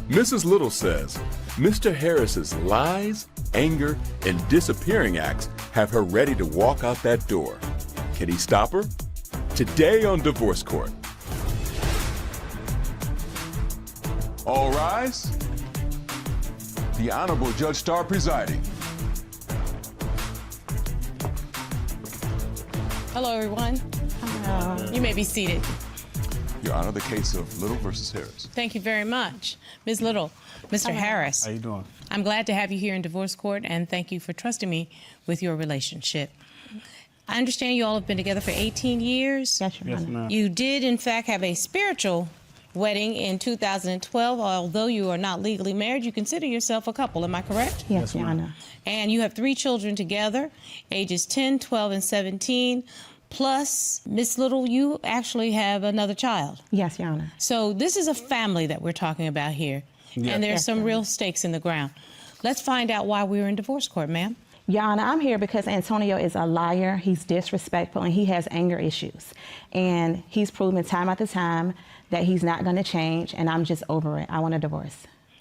Mrs. Little says Mr. Harris's lies, anger, and disappearing acts have her ready to walk out that door. Can he stop her? Today on Divorce Court. All rise. The Honorable Judge Starr presiding. Hello, everyone. Hello. You may be seated. Your Honor, the case of Little versus Harris. Thank you very much. Ms. Little, Mr. Harris. How you doing? I'm glad to have you here in divorce court, and thank you for trusting me with your relationship. I understand you all have been together for 18 years. Yes, Your Honor. ma'am. You did, in fact, have a spiritual wedding in 2012. Although you are not legally married, you consider yourself a couple. Am I correct? Yes, Your Honor. And you have 3 children together, ages 10, 12, and 17. Plus, Miss Little, you actually have another child. Yes, Your Honor. So this is a family that we're talking about here. Yeah. And there's Yes, some Your real Honor. stakes in the ground. Let's find out why we're in divorce court, ma'am. Your Honor, I'm here because Antonio is a liar, he's disrespectful, and he has anger issues. And he's proven time after time that he's not going to change, and I'm just over it. I want a divorce.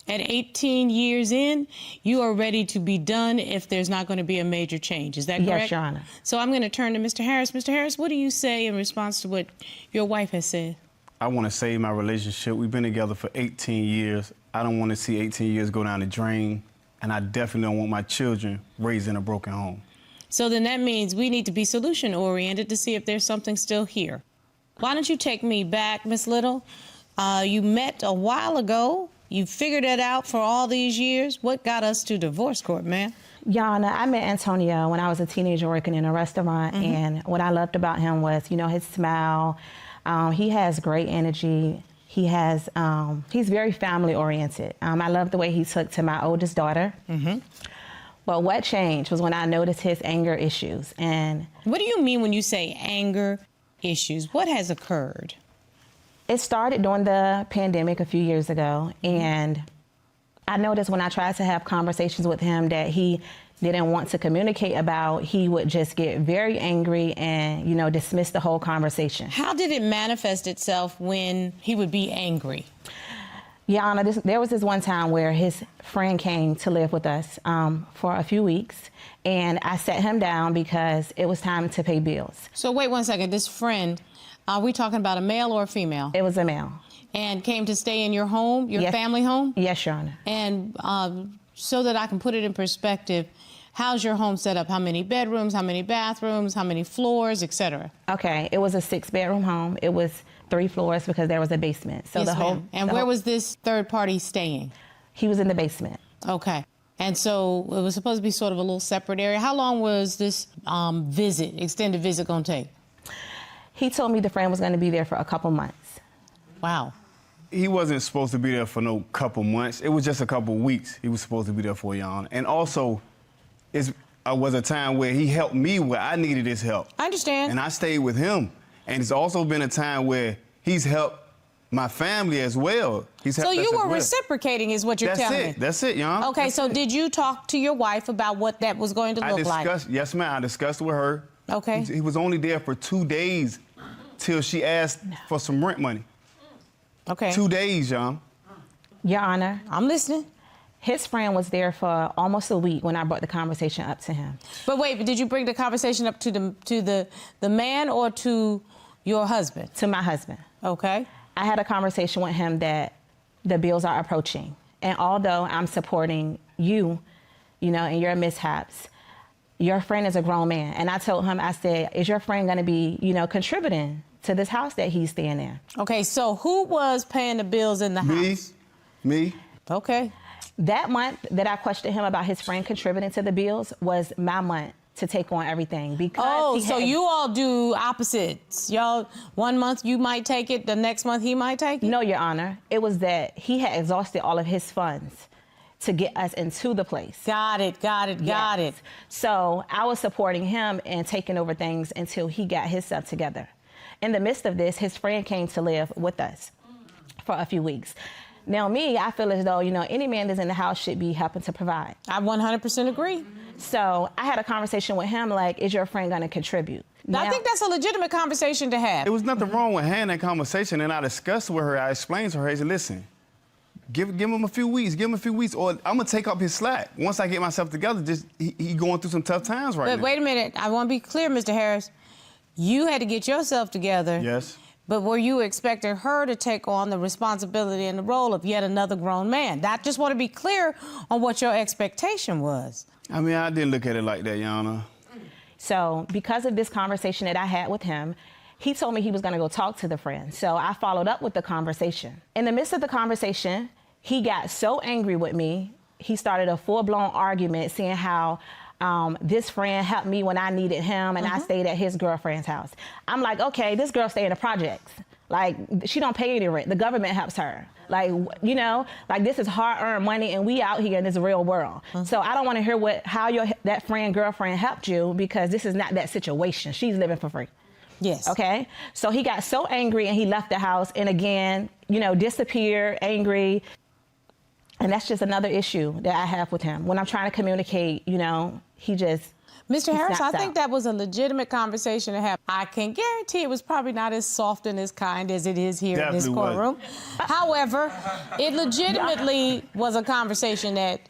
At 18 years in, you are ready to be done if there's not going to be a major change. Is that correct? Yes, Your Honor. So I'm going to turn to Mr. Harris. Mr. Harris, what do you say in response to what your wife has said? I want to save my relationship. We've been together for 18 years. I don't want to see 18 years go down the drain, and I definitely don't want my children raised in a broken home. So then that means we need to be solution-oriented to see if there's something still here. Why don't you take me back, Miss Little? You met a while ago. You figured it out for all these years. What got us to divorce court, ma'am? Your Honor, I met Antonio when I was a teenager working in a restaurant, and what I loved about him was, you know, his smile. He has great energy. He has, he's very family-oriented. I love the way he took to my oldest daughter. But what changed was when I noticed his anger issues. And What do you mean when you say anger issues? What has occurred? it started during the pandemic a few years ago, and I noticed when I tried to have conversations with him that he didn't want to communicate about, he would just get very angry and, you know, dismiss the whole conversation. How did it manifest itself when he would be angry? Your Honor, there was this one time where his friend came to live with us for a few weeks, and I sat him down because it was time to pay bills. So wait one second. This friend, are we talking about a male or a female? It was a male. And came to stay in your home, your Yes. family home? Yes, Your Honor. And so that I can put it in perspective, how's your home set up? How many bedrooms, how many bathrooms, how many floors, etc.? Okay, it was a 6-bedroom home. It was 3 floors because there was a basement. So Yes, the whole. ma'am. And where was this third party staying? He was in the basement. Okay. And so it was supposed to be sort of a little separate area. How long was this extended visit, going to take? He told me the friend was going to be there for a couple months. Wow. He wasn't supposed to be there for no couple months. It was just a couple weeks he was supposed to be there for, Your Honor. And also, it was a time where he helped me where I needed his help. I understand. And I stayed with him. And it's also been a time where he's helped my family as well. He's helped So us you as were well. reciprocating is what you're telling me. That's it, Your Honor. Okay, so did you talk to your wife about what that was going to look like? Yes, ma'am. I discussed with her. Okay. He was only there for 2 days till she asked for some rent money. Okay. 2 days, Your Honor. Your Honor, I'm listening. his friend was there for almost a week when I brought the conversation up to him. But wait, did you bring the conversation up to the man or to your husband? To my husband. Okay. I had a conversation with him that the bills are approaching. And although I'm supporting you, you know, in your mishaps, your friend is a grown man. And I told him, I said, is your friend going to be, you know, contributing to this house that he's staying in? Okay, so who was paying the bills in the house? Me. Okay. That month that I questioned him about his friend contributing to the bills was my month to take on everything because Oh, he so had- you all do opposites. Y'all, one month you might take it, the next month he might take it? No, Your Honor. It was that he had exhausted all of his funds to get us into the place. Got it. Yes. So I was supporting him and taking over things until he got his stuff together. In the midst of this, his friend came to live with us for a few weeks. Now, me, I feel as though, you know, any man that's in the house should be helping to provide. I 100% agree. So I had a conversation with him like, is your friend going to contribute? I think that's a legitimate conversation to have. There was nothing wrong with having that conversation, and I discussed with her. I explained to her, I said, listen, Give him a few weeks. Give him a few weeks, or I'm gonna take up his slack. Once I get myself together, he going through some tough times right now. But wait a minute. I want to be clear, Mr. Harris. You had to get yourself together. Yes. But were you expecting her to take on the responsibility and the role of yet another grown man? I just want to be clear on what your expectation was. I mean, I didn't look at it like that, Your Honor. So because of this conversation that I had with him, he told me he was going to go talk to the friend. So I followed up with the conversation. In the midst of the conversation, he got so angry with me, he started a full-blown argument saying how this friend helped me when I needed him and I stayed at his girlfriend's house. I'm like, okay, this girl stay in the projects. Like, she don't pay any rent. The government helps her. Like, you know, like this is hard-earned money and we out here in this real world. So I don't want to hear how that girlfriend helped you, because this is not that situation. She's living for free. Yes. Okay? So he got so angry and he left the house and again, you know, disappeared, angry. And that's just another issue that I have with him. When I'm trying to communicate, you know, he just... Mr. Harris, I think out. that was a legitimate conversation to have. I can guarantee it was probably not as soft and as kind as it is here in this courtroom. However, it legitimately was a conversation that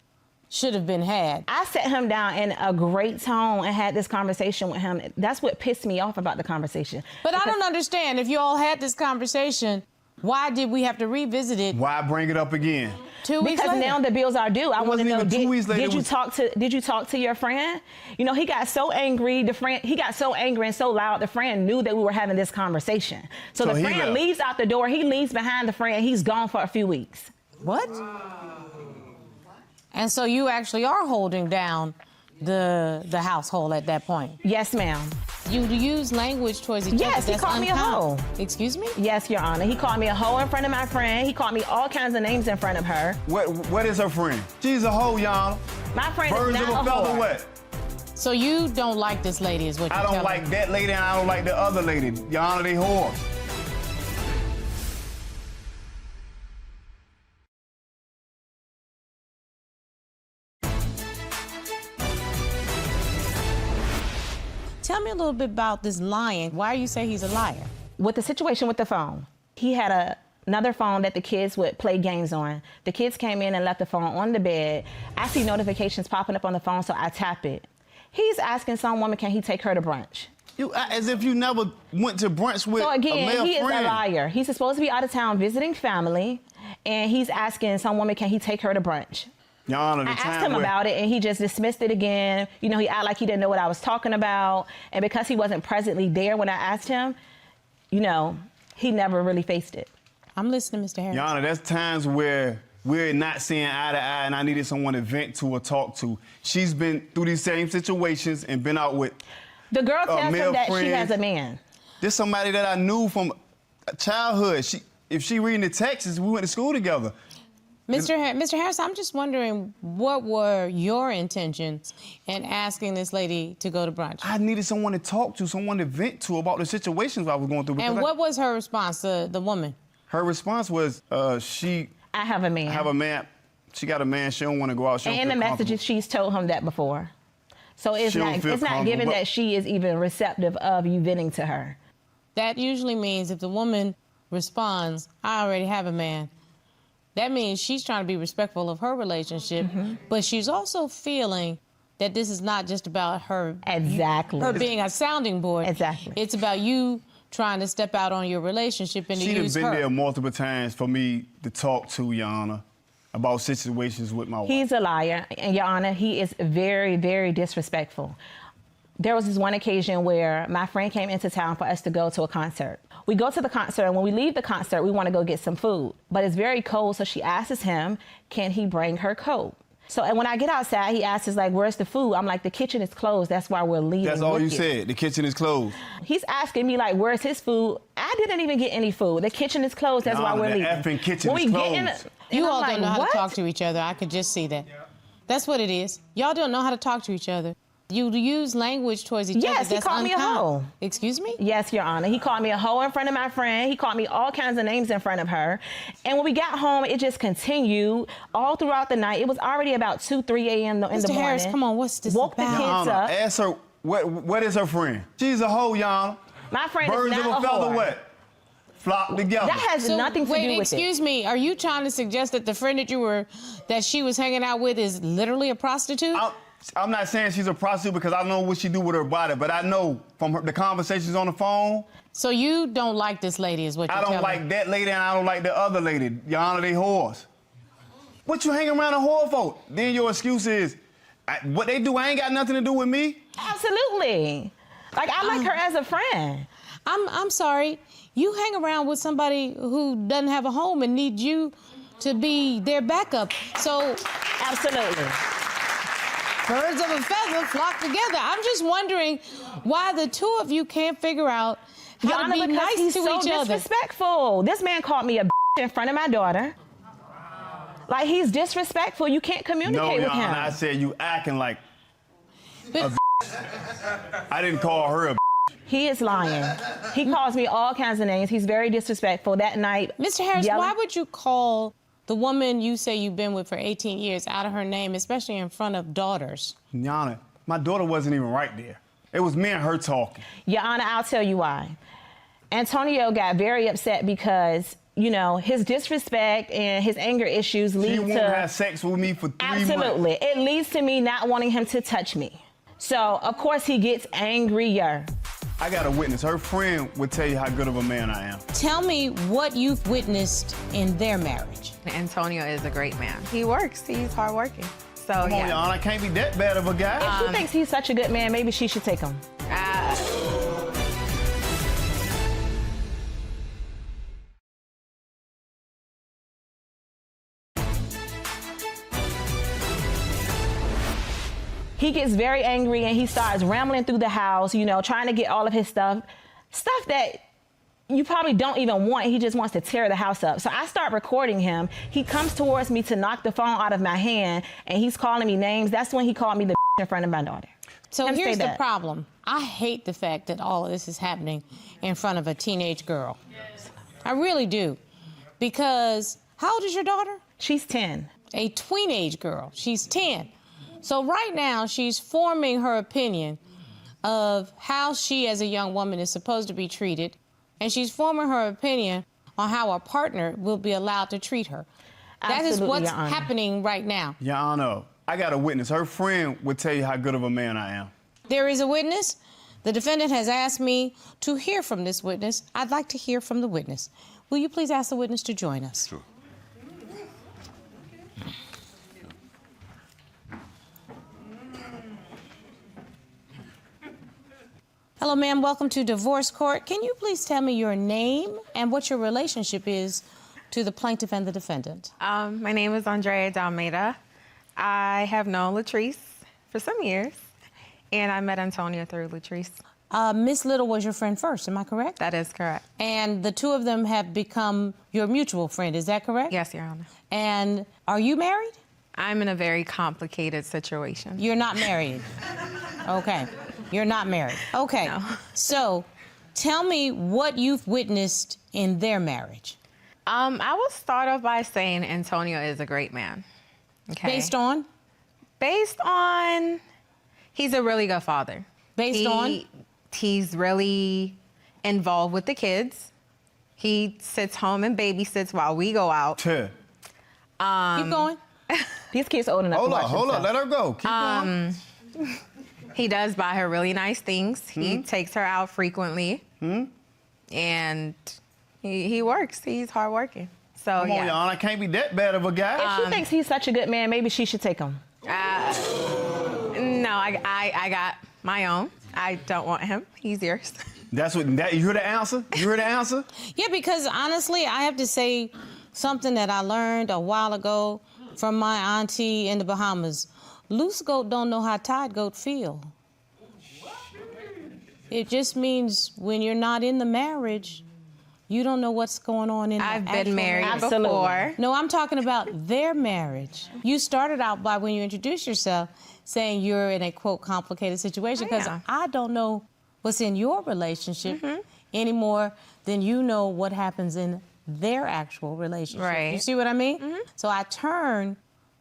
should have been had. I sat him down in a great tone and had this conversation with him. That's what pissed me off about the conversation. But I don't understand. If you all had this conversation, why did we have to revisit it? Why bring it up again? 2 weeks Because later? now the bills are due. I want to know, even 2 weeks later, did you talk to your friend? You know, he got so angry. He got so angry and so loud. The friend knew that we were having this conversation. So the friend leaves out the door. He leaves behind the friend. He's gone for a few weeks. What? And so you actually are holding down the household at that point? Yes, ma'am. You use language towards each other. Yes, he called me a hoe. Excuse me? Yes, Your Honor. He called me a hoe in front of my friend. He called me all kinds of names in front of her. What is her friend? She's a hoe, Your Honor. My friend Birds is of a not a feather whore. wet. So you don't like this lady is what you're I don't telling like me. that lady and I don't like the other lady. Your Honor, they whores. Tell me a little bit about this lying. Why do you say he's a liar? With the situation with the phone, he had another phone that the kids would play games on. The kids came in and left the phone on the bed. I see notifications popping up on the phone, so I tap it. He's asking some woman, can he take her to brunch? As if you never went to brunch with So again, a male he friend. is a liar. He's supposed to be out of town visiting family, and he's asking some woman, can he take her to brunch? Your Honor, I asked him about it, and he just dismissed it again. You know, he acted like he didn't know what I was talking about. And because he wasn't presently there when I asked him, you know, he never really faced it. I'm listening, Mr. Harris. Your Honor, there's times where we're not seeing eye to eye, and I needed someone to vent to or talk to. She's been through these same situations and been out with The girl tells male him that she friends. has a man. This somebody that I knew from childhood. If she reading the texts, we went to school together. Mr. Harris, I'm just wondering, what were your intentions in asking this lady to go to brunch? I needed someone to talk to, someone to vent to about the situations I was going through. And what was her response, the woman? Her response was, I have a man. have a man. She got a man. She don't want to go out. She And don't in the feel messages, comfortable. she's told him that before. So it's She don't not feel given comfortable, that she is even receptive of you venting to her. That usually means if the woman responds, I already have a man, that means she's trying to be respectful of her relationship, but she's also feeling that this is not just about her. Exactly. Her being a sounding board. Exactly. It's about you trying to step out on your relationship and to She'd have use been her. there multiple times for me to talk to, Your Honor, about situations with my wife. He's a liar, and Your Honor, he is very, very disrespectful. There was this one occasion where my friend came into town for us to go to a concert. We go to the concert, and when we leave the concert, we want to go get some food. But it's very cold, so she asks him, can he bring her coat? So and when I get outside, he asks us, like, where's the food? I'm like, the kitchen is closed. That's why we're leaving. That's all with you said. The kitchen is closed. He's asking me, like, where's his food? I didn't even get any food. The kitchen is closed. That's why we're the leaving. effing kitchen When is we get in closed. You all I'm don't like, know how what? to talk to each other. I could just see that. That's what it is. Y'all don't know how to talk to each other. You use language towards each other. Yes, he that's called me a unkind. hoe. Excuse me? Yes, Your Honor. He called me a hoe in front of my friend. He called me all kinds of names in front of her. And when we got home, it just continued all throughout the night. It was already about 2, 3 a.m. in the morning. Mr. Harris, come on, what's this Woke the about? kids Your Honor, up. ask her, what is her friend? She's a hoe, Your Honor. My friend Birds is of not a a feather whore. wet. flock together. That has nothing to do with it. Excuse me, are you trying to suggest that the friend that she was hanging out with is literally a prostitute? I'm not saying she's a prostitute because I don't know what she do with her body, but I know from the conversations on the phone. So you don't like this lady is what you're I don't telling like me. that lady and I don't like the other lady. Your Honor, they whores. What you hanging around a whore for? Then your excuse is, what they do, I ain't got nothing to do with me. Absolutely. Like, I like her as a friend. I'm sorry. You hang around with somebody who doesn't have a home and needs you to be their backup. So, Absolutely. birds of a feather flock together. I'm just wondering why the two of you can't figure out how to be because nice he's to so each other. disrespectful. This man called me a in front of my daughter. Like, he's disrespectful. You can't communicate with him. I said you acting like But I didn't call her a He is lying. He calls me all kinds of names. He's very disrespectful. That night, Mr. Harris, yelling. why would you call the woman you say you've been with for 18 years out of her name, especially in front of daughters? Your Honor, my daughter wasn't even right there. It was me and her talking. Your Honor, I'll tell you why. Antonio got very upset because, you know, his disrespect and his anger issues lead She to... won't have sex with me for 3 months. Absolutely. It leads to me not wanting him to touch me. So, of course, he gets angrier. I got a witness. Her friend would tell you how good of a man I am. Tell me what you've witnessed in their marriage. Antonio is a great man. He works. He's hardworking. So, Come on, yeah. Your Honor, I can't be that bad of a guy. If she thinks he's such a good man, maybe she should take him. He gets very angry and he starts rambling through the house, you know, trying to get all of his stuff that you probably don't even want. He just wants to tear the house up. So I start recording him. He comes towards me to knock the phone out of my hand and he's calling me names. That's when he called me the in front of my daughter. So Him say here's the that. problem. I hate the fact that all of this is happening in front of a teenage girl. I really do. Because how old is your daughter? She's 10. A tweenage girl. She's 10. So right now, she's forming her opinion of how she as a young woman is supposed to be treated, and she's forming her opinion on how a partner will be allowed to treat her. That is Absolutely, what's Your Honor. happening right now. Your Honor, I got a witness. Her friend would tell you how good of a man I am. There is a witness. The defendant has asked me to hear from this witness. I'd like to hear from the witness. Will you please ask the witness to join us? Sure. Hello, ma'am. Welcome to Divorce Court. Can you please tell me your name and what your relationship is to the plaintiff and the defendant? My name is Andrea Dalmeida. I have known Latrice for some years, and I met Antonio through Latrice. Miss Little was your friend first, am I correct? That is correct. And the two of them have become your mutual friend, is that correct? Yes, Your Honor. And are you married? I'm in a very complicated situation. You're not married. Okay. You're not married. Okay. No. So tell me what you've witnessed in their marriage. I will start off by saying Antonio is a great man. Okay. Based on? Based on, he's a really good father. Based on? He's really involved with the kids. He sits home and babysits while we go out. Tuh. Keep going. These kids are old enough to watch Hold on, themselves. let her go. Keep going. He does buy her really nice things. He takes her out frequently. And he works. He's hardworking. So, Come on, Your yeah. Honor, I can't be that bad of a guy. If she thinks he's such a good man, maybe she should take him. No, I got my own. I don't want him. He's yours. That's what, you hear the answer? You hear the answer? Yeah, because honestly, I have to say something that I learned a while ago from my auntie in the Bahamas. Loose goat don't know how tied goat feel. It just means when you're not in the marriage, you don't know what's going on in the I've actual been married marriage. Absolutely. before. No, I'm talking about their marriage. You started out by, when you introduced yourself, saying you're in a, quote, complicated situation, because yeah. I don't know what's in your relationship any more than you know what happens in their actual relationship. Right. You see what I mean? So I turn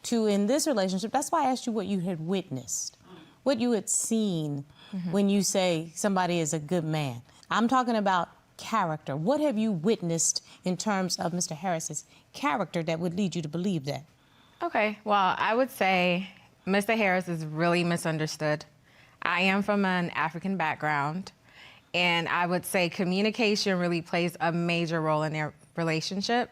to, in this relationship, that's why I asked you what you had witnessed, what you had seen when you say somebody is a good man. I'm talking about character? What have you witnessed in terms of Mr. Harris's character that would lead you to believe that? Okay, well, I would say Mr. Harris is really misunderstood. I am from an African background, and I would say communication really plays a major role in their relationship.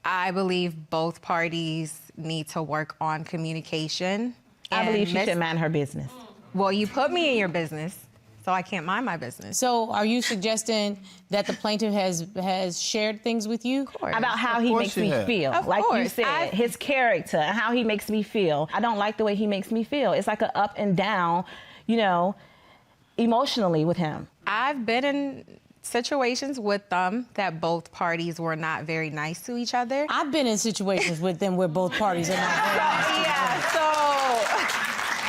I believe both parties need to work on communication. I believe she should mind her business. Well, you put me in your business, so I can't mind my business. So are you suggesting that the plaintiff has shared things with you? About how he makes me feel. Like you said, his character and how he makes me feel. I don't like the way he makes me feel. It's like an up and down, you know, emotionally with him. I've been in situations with them that both parties were not very nice to each other. I've been in situations with them where both parties are not very nice to each other.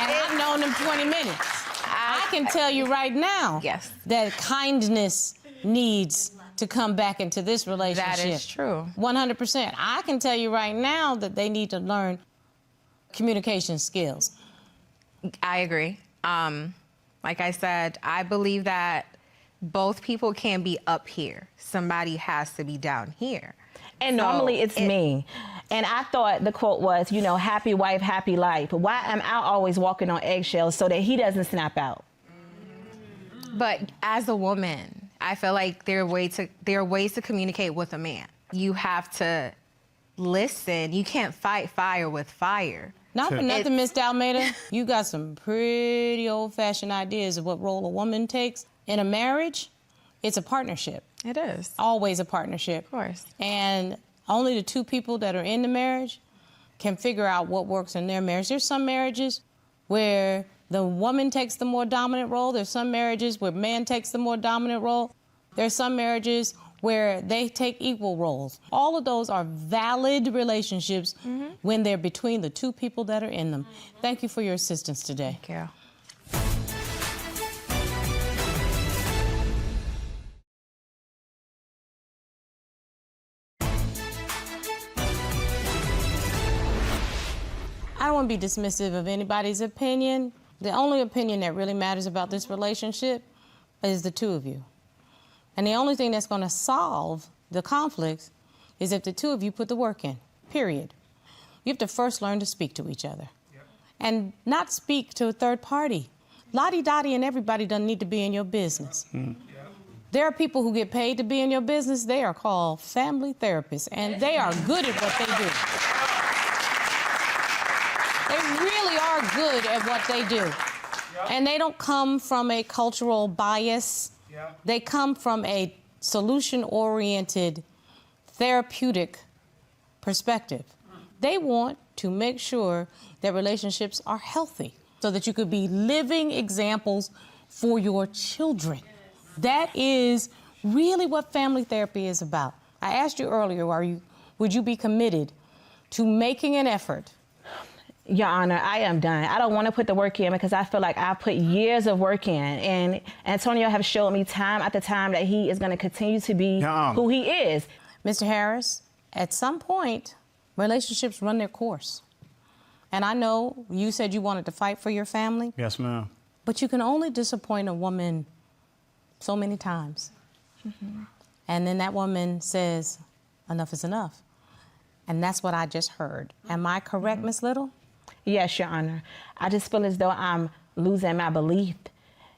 And I've known them 20 minutes. I can tell you right now that kindness needs to come back into this relationship. That is true. 100%. I can tell you right now that they need to learn communication skills. I agree. Like I said, I believe that both people can be up here. Somebody has to be down here. And normally it's me. And I thought the quote was, you know, happy wife, happy life. Why am I always walking on eggshells so that he doesn't snap out? But as a woman, I feel like there are ways to communicate with a man. You have to listen. You can't fight fire with fire. Not for nothing, Miss Dalmaida. You got some pretty old-fashioned ideas of what role a woman takes. In a marriage, it's a partnership. It is. Always a partnership. Of course. And only the two people that are in the marriage can figure out what works in their marriage. There's some marriages where the woman takes the more dominant role. There's some marriages where man takes the more dominant role. There's some marriages where they take equal roles. All of those are valid relationships when they're between the two people that are in them. Thank you for your assistance today. Thank you. I don't want to be dismissive of anybody's opinion. The only opinion that really matters about this relationship is the two of you. And the only thing that's going to solve the conflicts is if the two of you put the work in, period. You have to first learn to speak to each other and not speak to a third party. Lottie-dottie and everybody doesn't need to be in your business. There are people who get paid to be in your business. They are called family therapists, and they are good at what they do. They really are good at what they do. And they don't come from a cultural bias. They come from a solution-oriented, therapeutic perspective. They want to make sure that relationships are healthy so that you could be living examples for your children. That is really what family therapy is about. I asked you earlier, would you be committed to making an effort? Your Honor, I am done. I don't want to put the work in because I feel like I put years of work in. And Antonio have showed me time after time that he is going to continue to be who he is. Mr. Harris, at some point, relationships run their course. And I know you said you wanted to fight for your family. Yes, ma'am. But you can only disappoint a woman so many times. And then that woman says, enough is enough. And that's what I just heard. Am I correct, Miss Little? Yes, Your Honor. I just feel as though I'm losing my belief,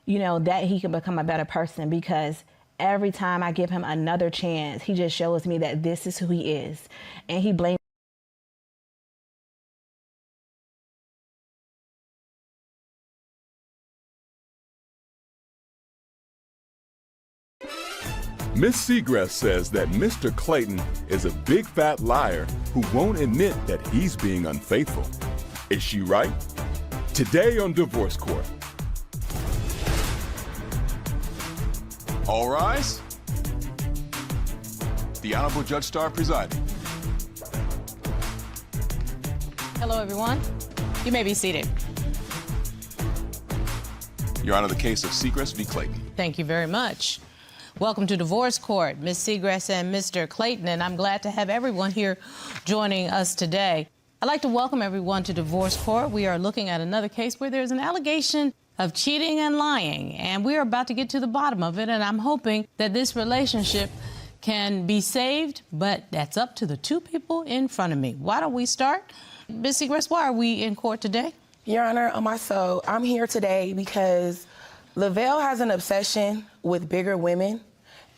you know, that he can become a better person because every time I give him another chance, he just shows me that this is who he is. And he blames. Miss Segrest says that Mr. Clayton is a big fat liar who won't admit that he's being unfaithful. Is she right? Today on Divorce Court. All rise. The Honorable Judge Starr presiding. Hello, everyone. You may be seated. Your Honor, the case of Segrest v. Clayton. Thank you very much. Welcome to Divorce Court, Ms. Segrest and Mr. Clayton, and I'm glad to have everyone here joining us today. I'd like to welcome everyone to Divorce Court. We are looking at another case where there's an allegation of cheating and lying, and we're about to get to the bottom of it, and I'm hoping that this relationship can be saved, but that's up to the two people in front of me. Why don't we start? Ms. Segrest, why are we in court today? Your Honor, I'm here today because Lavell has an obsession with bigger women,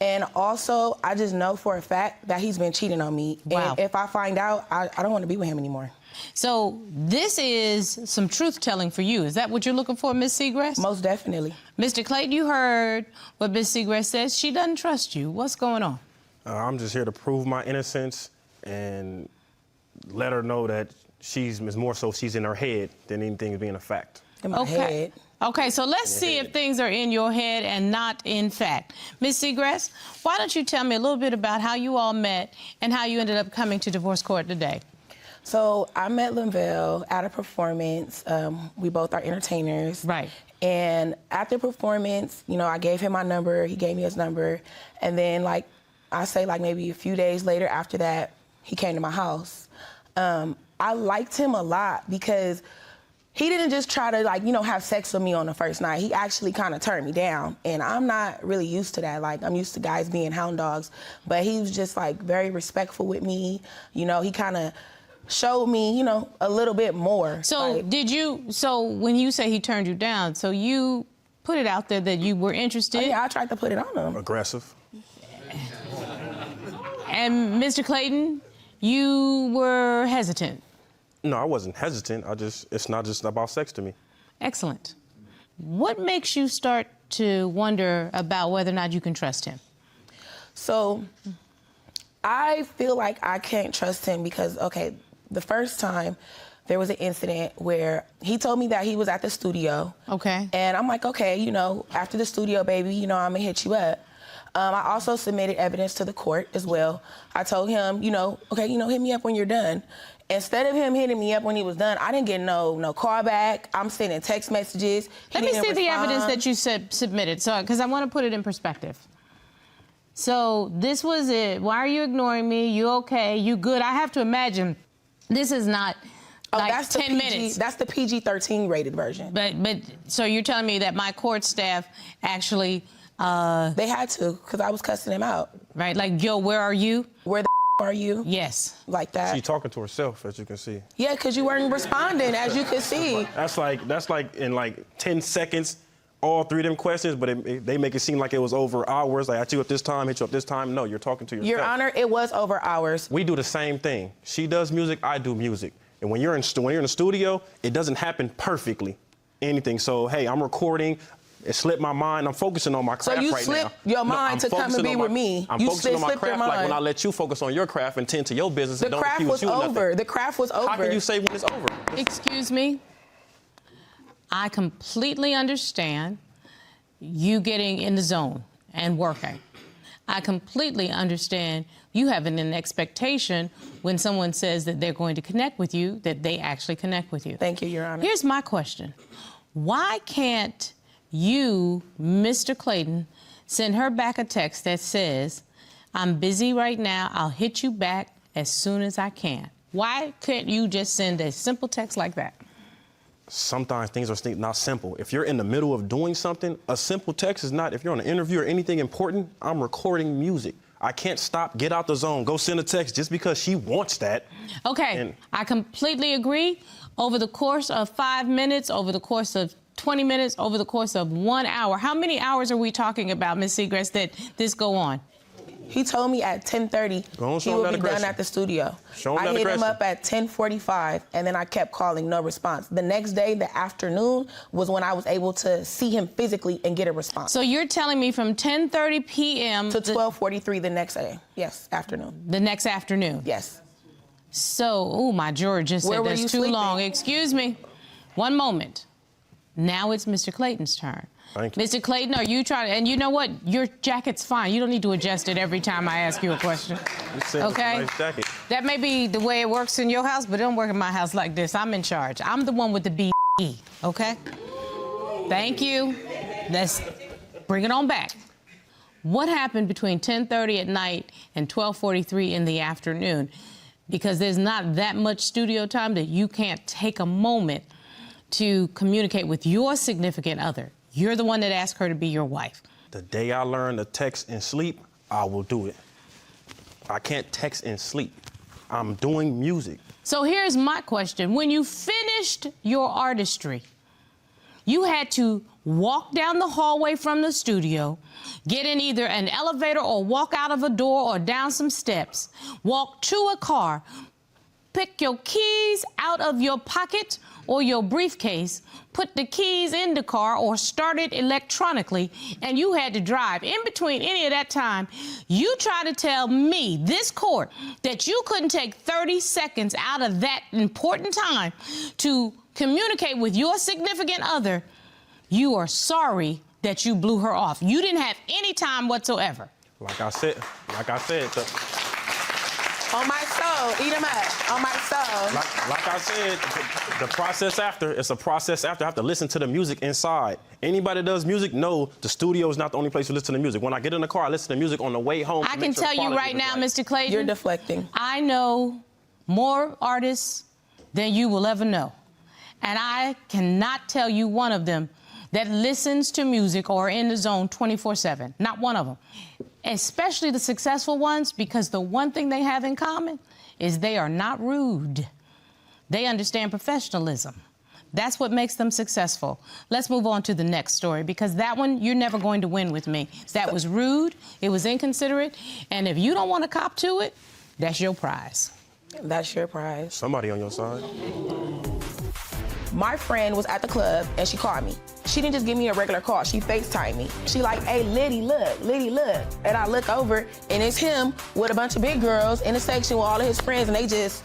and also I just know for a fact that he's been cheating on me. Wow. And if I find out, I don't want to be with him anymore. So this is some truth-telling for you. Is that what you're looking for, Ms. Segrest? Most definitely. Mr. Clayton, you heard what Ms. Segrest says. She doesn't trust you. What's going on? I'm just here to prove my innocence and let her know that she's more so she's in her head than anything being a fact. In my head. Okay, so let's see if things are in your head and not in fact. Ms. Segrest, why don't you tell me a little bit about how you all met and how you ended up coming to divorce court today? So I met Lavell at a performance. We both are entertainers. Right. And after performance, you know, I gave him my number. He gave me his number. And then, like, I say, like, maybe a few days later after that, he came to my house. I liked him a lot because he didn't just try to, like, you know, have sex with me on the first night. He actually kind of turned me down. And I'm not really used to that. Like, I'm used to guys being hound dogs. But he was just, like, very respectful with me. You know, he kind of showed me, you know, a little bit more. So like, so when you say he turned you down, so you put it out there that you were interested? Oh, yeah, I tried to put it on him. Aggressive. And Mr. Clayton, you were hesitant. No, I wasn't hesitant. It's not just about sex to me. Excellent. What makes you start to wonder about whether or not you can trust him? So I feel like I can't trust him because, okay, the first time there was an incident where he told me that he was at the studio. Okay. And I'm like, okay, you know, after the studio, baby, you know, I'm gonna hit you up. I also submitted evidence to the court as well. I told him, you know, okay, you know, hit me up when you're done. Instead of him hitting me up when he was done, I didn't get no call back. I'm sending text messages. Let me see the evidence that you submitted, so because I want to put it in perspective. So this was it. Why are you ignoring me? You okay? You good? I have to imagine this is not like that's 10 minutes. That's the PG-13 rated version. But so you're telling me that my court staff actually they had to, because I was cussing him out. right? Like, yo, where are you? Where the are you? Yes. Like that. She's talking to herself, as you can see. Yeah, because you weren't responding, as you could see. That's like in like 10 seconds, all three of them questions, but they make it seem like it was over hours. Like, I hit you up this time, hit you up this time. No, you're talking to yourself. Your Honor, it was over hours. We do the same thing. She does music, I do music. And when you're in the studio, it doesn't happen perfectly, anything. So, hey, I'm recording. It slipped my mind. I'm focusing on my craft right now. So you slipped your mind to come and be with me. I'm You focusing on my slipped your craft like mind. when I let you focus on your craft and tend to your business The and don't craft accuse was you of nothing. over. The craft was over. How can you say when it's over? Excuse me. I completely understand you getting in the zone and working. I completely understand you having an expectation when someone says that they're going to connect with you, that they actually connect with you. Thank you, Your Honor. Here's my question. Why can't you, Mr. Clayton, send her back a text that says, I'm busy right now, I'll hit you back as soon as I can? Why can't you just send a simple text like that? Sometimes things are not simple. If you're in the middle of doing something, a simple text is not. If you're on an interview or anything important, I'm recording music. I can't stop, get out the zone, go send a text just because she wants that. Okay, I completely agree. Over the course of 5 minutes, over the course of 20 minutes, over the course of 1 hour, how many hours are we talking about, Ms. Segrest, that this go on? He told me at 10:30 he would be done at the studio. I hit him up at 10:45, and then I kept calling, no response. The next day, the afternoon, was when I was able to see him physically and get a response. So you're telling me from 10:30 p.m. to 12:43 the next day. Yes, afternoon. The next afternoon? Yes. So, oh, my juror just said that's too long. Excuse me. One moment. Now it's Mr. Clayton's turn. Thank you. Mr. Clayton, are you trying to, and you know what? Your jacket's fine. You don't need to adjust it every time I ask you a question. Okay? Nice jacket. That may be the way it works in your house, but it don't work in my house like this. I'm in charge. I'm the one with the B.E., okay? Thank you. Let's bring it on back. What happened between 10:30 at night and 12:43 in the afternoon? Because there's not that much studio time that you can't take a moment to communicate with your significant other? You're the one that asked her to be your wife. The day I learn to text and sleep, I will do it. I can't text and sleep. I'm doing music. So here's my question. When you finished your artistry, you had to walk down the hallway from the studio, get in either an elevator or walk out of a door or down some steps, walk to a car, pick your keys out of your pocket or your briefcase, put the keys in the car or start it electronically, and you had to drive. In between any of that time, you tried to tell me, this court, that you couldn't take 30 seconds out of that important time to communicate with your significant other. You are sorry that you blew her off. You didn't have any time whatsoever. Like I said, On my soul, eat them up. On my soul. Like I said, the process after, it's a process after. I have to listen to the music inside. Anybody that does music know the studio is not the only place you listen to music. When I get in the car, I listen to music on the way home. I can tell you right now, Mr. Clayton. You're deflecting. I know more artists than you will ever know. And I cannot tell you one of them that listens to music or in the zone 24/7. Not one of them. Especially the successful ones, because the one thing they have in common is they are not rude. They understand professionalism. That's what makes them successful. Let's move on to the next story, because that one you're never going to win with me. That was rude, it was inconsiderate, and if you don't want to cop to it, that's your prize. That's your prize. Somebody on your side. My friend was at the club and she called me. She didn't just give me a regular call, she FaceTimed me. She like, hey, Liddy, look. And I look over and it's him with a bunch of big girls in the section with all of his friends, and they just,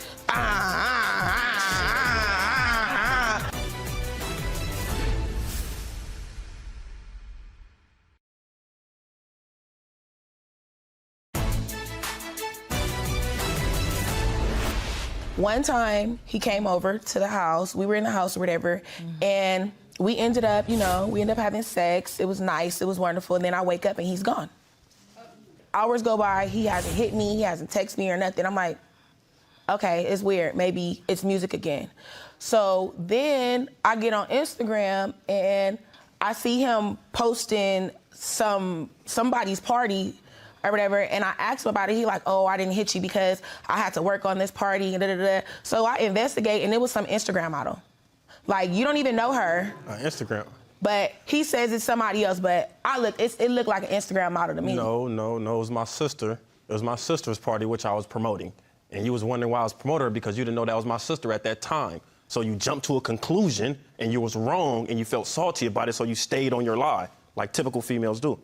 One time he came over to the house, we were in the house or whatever, and we ended up having sex. It was nice, it was wonderful, and then I wake up and he's gone. Hours go by, he hasn't hit me, he hasn't texted me or nothing. I'm like, okay, it's weird, maybe it's music again. So then I get on Instagram and I see him posting somebody's party or whatever, and I asked him about it. He like, oh, I didn't hit you because I had to work on this party, and da-da-da. So I investigate, and it was some Instagram model. Like, you don't even know her. Instagram. But he says it's somebody else, but it looked like an Instagram model to me. No, it was my sister. It was my sister's party, which I was promoting. And you was wondering why I was promoting her, because you didn't know that was my sister at that time. So you jumped to a conclusion, and you was wrong, and you felt salty about it, so you stayed on your lie, like typical females do.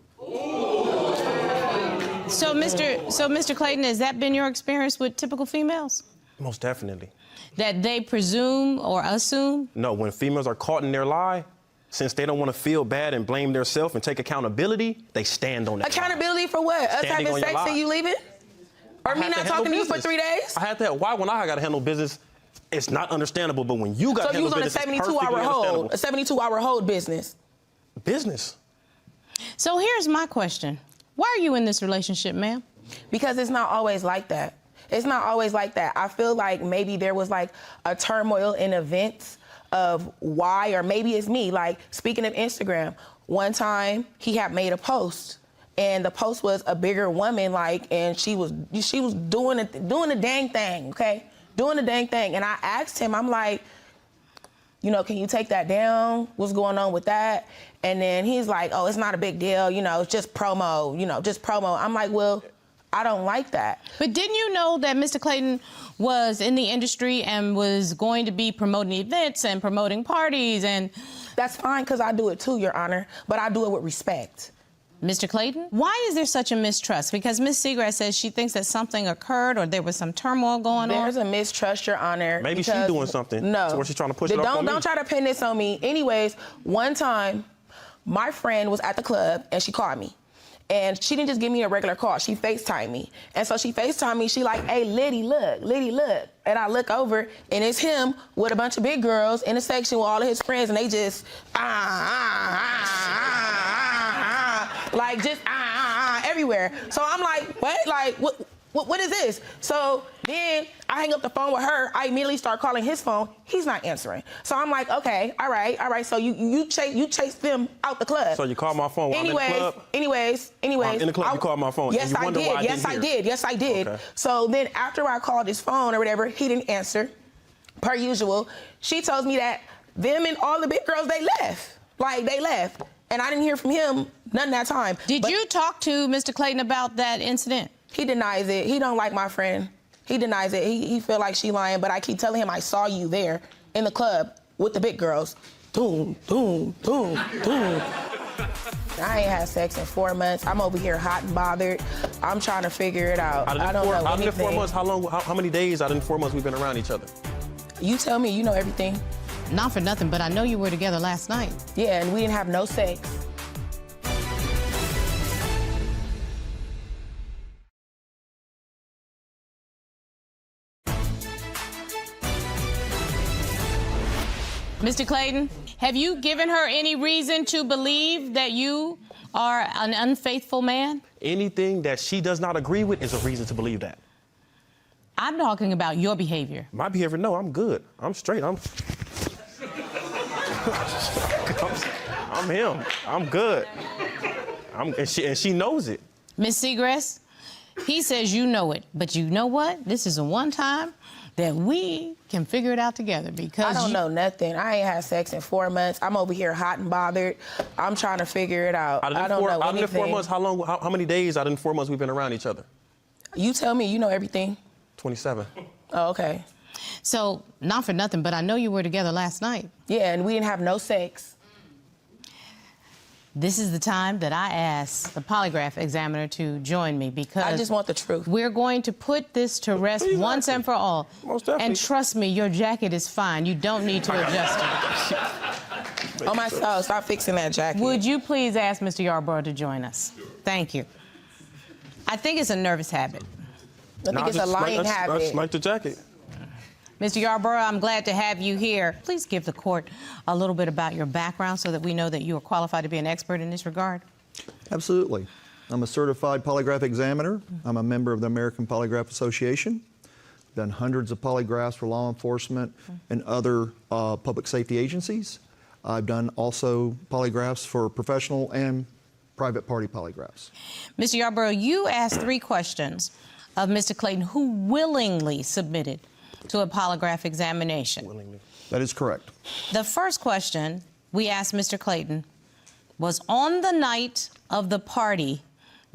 So, Mr. Clayton, has that been your experience with typical females? Most definitely. That they presume or assume? No, when females are caught in their lie, since they don't want to feel bad and blame themselves and take accountability, they stand on that. Accountability for what? Us having sex and you leaving? Or me not talking to you for 3 days? I had that. Why, when I got to handle business, it's not understandable, but when you got to handle business, So you was on a 72-hour hold, a 72-hour hold business. Business. So here's my question. Why are you in this relationship, ma'am? Because it's not always like that. It's not always like that. I feel like maybe there was like a turmoil in events of why, or maybe it's me. Like, speaking of Instagram, one time he had made a post, and the post was a bigger woman, like, and she was doing the dang thing, okay? Doing the dang thing. And I asked him, I'm like, can you take that down? What's going on with that? And then he's like, oh, it's not a big deal, it's just promo, just promo. I'm like, well, I don't like that. But didn't you know that Mr. Clayton was in the industry and was going to be promoting events and promoting parties and... That's fine, because I do it too, Your Honor, but I do it with respect. Mr. Clayton, why is there such a mistrust? Because Ms. Segrest says she thinks that something occurred or there was some turmoil going on. There's a mistrust, Your Honor. Maybe she's doing something. No. So where she's trying to push it off on me. Don't try to pin this on me. Anyways, one time, my friend was at the club and she called me. And she didn't just give me a regular call, she FaceTimed me. And so she FaceTimed me, she like, hey, Liddy, look. And I look over, and it's him with a bunch of big girls in the section with all of his friends, and they just, like, just, everywhere. So I'm like, what? Like, what? what is this? So then I hang up the phone with her. I immediately start calling his phone. He's not answering. So I'm like, okay, all right. So you chase them out the club. So you called my phone while I'm in the club? Anyways. I'm in the club, you called my phone. Yes, and you wonder why I didn't Yes, I did. Okay. So then after I called his phone or whatever, he didn't answer, per usual. She tells me that them and all the big girls, they left. Like, they left. And I didn't hear from him none of that time. Did you talk to Mr. Clayton about that incident? He denies it. He don't like my friend. He denies it. He feel like she lying, but I keep telling him I saw you there in the club with the big girls. Boom, boom, boom, boom. I ain't had sex in 4 months. I'm over here hot and bothered. I'm trying to figure it out. I don't know anything. Out of 4 months, how many days out of 4 months we've been around each other? You tell me, you know everything. Not for nothing, but I know you were together last night. Yeah, and we didn't have no sex. Mr. Clayton, have you given her any reason to believe that you are an unfaithful man? Anything that she does not agree with is a reason to believe that. I'm talking about your behavior. My behavior, no, I'm good. I'm straight. I'm him. I'm good. And she knows it. Miss Segrest, he says you know it, but you know what? This is the one time that we can figure it out together because I don't know nothing. I ain't had sex in 4 months. I'm over here hot and bothered. I'm trying to figure it out. I don't know anything. Out of the 4 months, how many days out of the 4 months we've been around each other? You tell me, you know everything. 27. Oh, okay. So, not for nothing, but I know you were together last night. Yeah, and we didn't have no sex. This is the time that I ask the polygraph examiner to join me because I just want the truth. We're going to put this to rest once and for all. Most definitely. And trust me, your jacket is fine. You don't need to adjust it. Oh, my soul, stop fixing that jacket. Would you please ask Mr. Yarborough to join us? Thank you. I think it's a nervous habit. I think it's a lying habit. That's like the jacket. Mr. Yarborough, I'm glad to have you here. Please give the court a little bit about your background so that we know that you are qualified to be an expert in this regard. Absolutely. I'm a certified polygraph examiner. I'm a member of the American Polygraph Association. Done hundreds of polygraphs for law enforcement and other public safety agencies. I've done also polygraphs for professional and private party polygraphs. Mr. Yarborough, you asked 3 questions of Mr. Clayton, who willingly submitted to a polygraph examination. Willingly. That is correct. The first question we asked Mr. Clayton was on the night of the party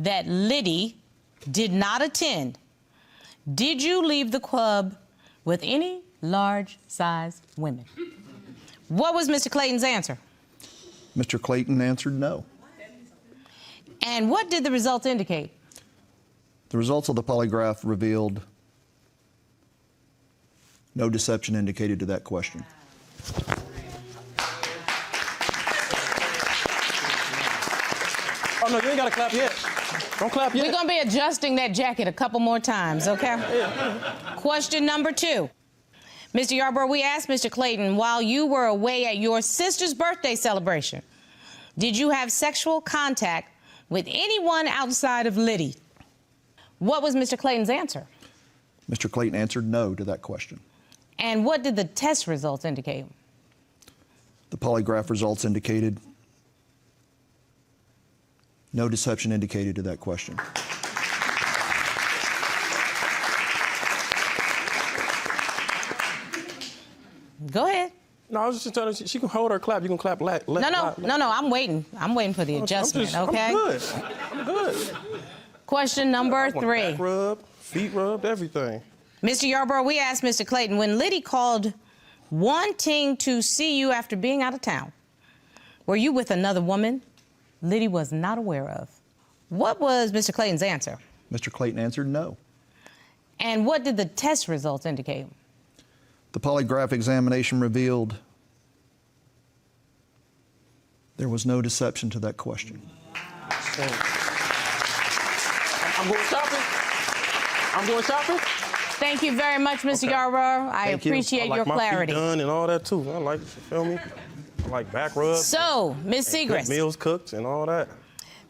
that Liddy did not attend, did you leave the club with any large-sized women? What was Mr. Clayton's answer? Mr. Clayton answered no. And what did the results indicate? The results of the polygraph revealed no deception indicated to that question. Oh, no, you ain't got to clap yet. Don't clap yet. We're going to be adjusting that jacket a couple more times, okay? Question number 2. Mr. Yarborough, we asked Mr. Clayton, while you were away at your sister's birthday celebration, did you have sexual contact with anyone outside of Liddy? What was Mr. Clayton's answer? Mr. Clayton answered no to that question. And what did the test results indicate? The polygraph results indicated no deception indicated to that question. Go ahead. No, I was just telling her she can hold her clap. You can clap. No, I'm waiting. I'm waiting for the adjustment, okay? I'm good. I'm good. Question number 3. Back rub, feet rubbed, everything. Mr. Yarborough, we asked Mr. Clayton, when Liddy called wanting to see you after being out of town, were you with another woman Liddy was not aware of? What was Mr. Clayton's answer? Mr. Clayton answered no. And what did the test results indicate? The polygraph examination revealed there was no deception to that question. I'm going shopping. I'm going shopping. Thank you very much, Mr. Yarborough. I appreciate your clarity. I like my feet done and all that, too. I like, you feel me? I like back rubs. So, Ms. Segrest. Meals cooked and all that.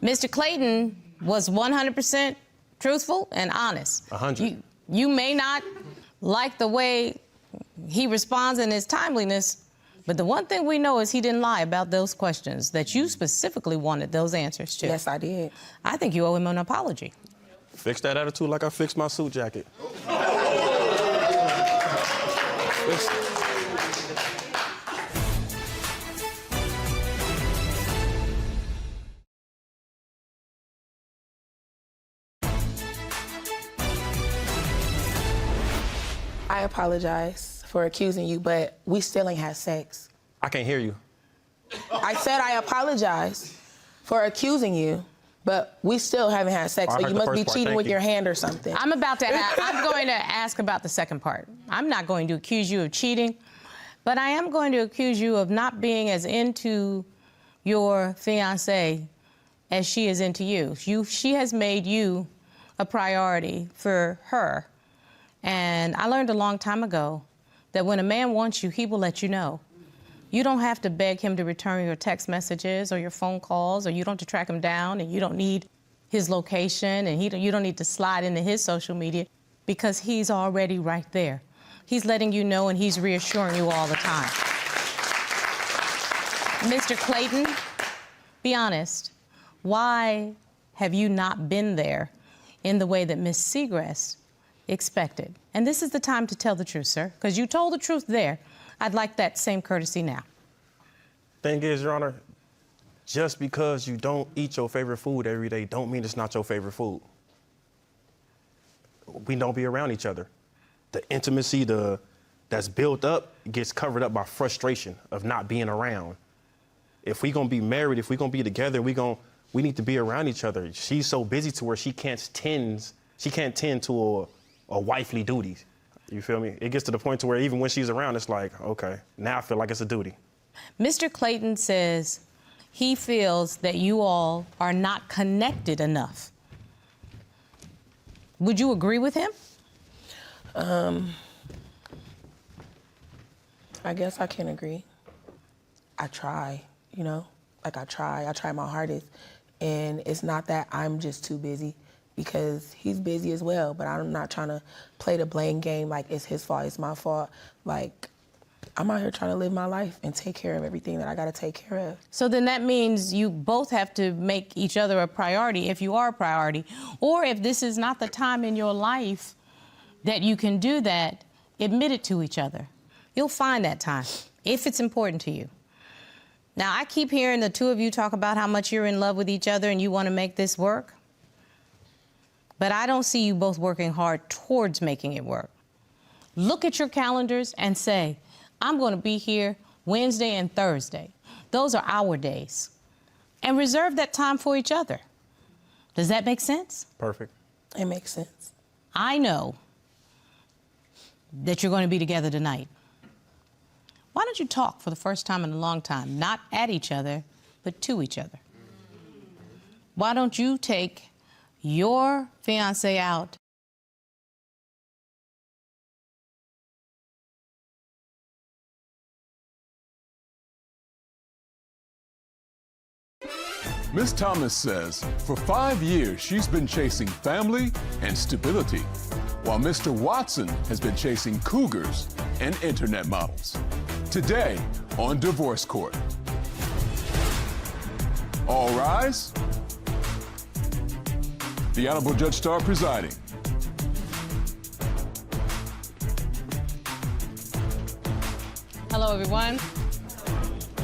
Mr. Clayton was 100% truthful and honest. 100. You may not like the way he responds in his timeliness, but the one thing we know is he didn't lie about those questions that you specifically wanted those answers to. Yes, I did. I think you owe him an apology. Fix that attitude like I fixed my suit jacket. I apologize for accusing you, but we still ain't had sex. I can't hear you. I said I apologize for accusing you, but we still haven't had sex. I So heard you the must first be part, cheating thank with you. your hand or something. I'm going to ask about the second part. I'm not going to accuse you of cheating, but I am going to accuse you of not being as into your fiancé as she is into you. She has made you a priority for her. And I learned a long time ago that when a man wants you, he will let you know. You don't have to beg him to return your text messages or your phone calls, or you don't have to track him down, and you don't need his location, and you don't need to slide into his social media, because he's already right there. He's letting you know, and he's reassuring you all the time. Mr. Clayton, be honest. Why have you not been there in the way that Miss Segrest expected? And this is the time to tell the truth, sir, because you told the truth there. I'd like that same courtesy now. Thing is, Your Honor, just because you don't eat your favorite food every day don't mean it's not your favorite food. We don't be around each other. The intimacy that's built up gets covered up by frustration of not being around. If we gonna be married, if we gonna be together, we need to be around each other. She's so busy to where she can't tend to a wifely duties. You feel me? It gets to the point to where even when she's around, it's like, okay, now I feel like it's a duty. Mr. Clayton says he feels that you all are not connected enough. Would you agree with him? I guess I can agree. I try, you know? Like I try my hardest. And it's not that I'm just too busy, because he's busy as well, but I'm not trying to play the blame game like it's his fault, it's my fault. Like, I'm out here trying to live my life and take care of everything that I gotta take care of. So then that means you both have to make each other a priority if you are a priority. Or if this is not the time in your life that you can do that, admit it to each other. You'll find that time, if it's important to you. Now, I keep hearing the two of you talk about how much you're in love with each other and you want to make this work. But I don't see you both working hard towards making it work. Look at your calendars and say, I'm going to be here Wednesday and Thursday. Those are our days. And reserve that time for each other. Does that make sense? Perfect. It makes sense. I know that you're going to be together tonight. Why don't you talk for the first time in a long time, not at each other, but to each other? Why don't you take your fiancé out? Miss Thomas says for 5 years she's been chasing family and stability, while Mr. Watson has been chasing cougars and internet models. Today on Divorce Court. All rise. The Honorable Judge Starr presiding. Hello, everyone.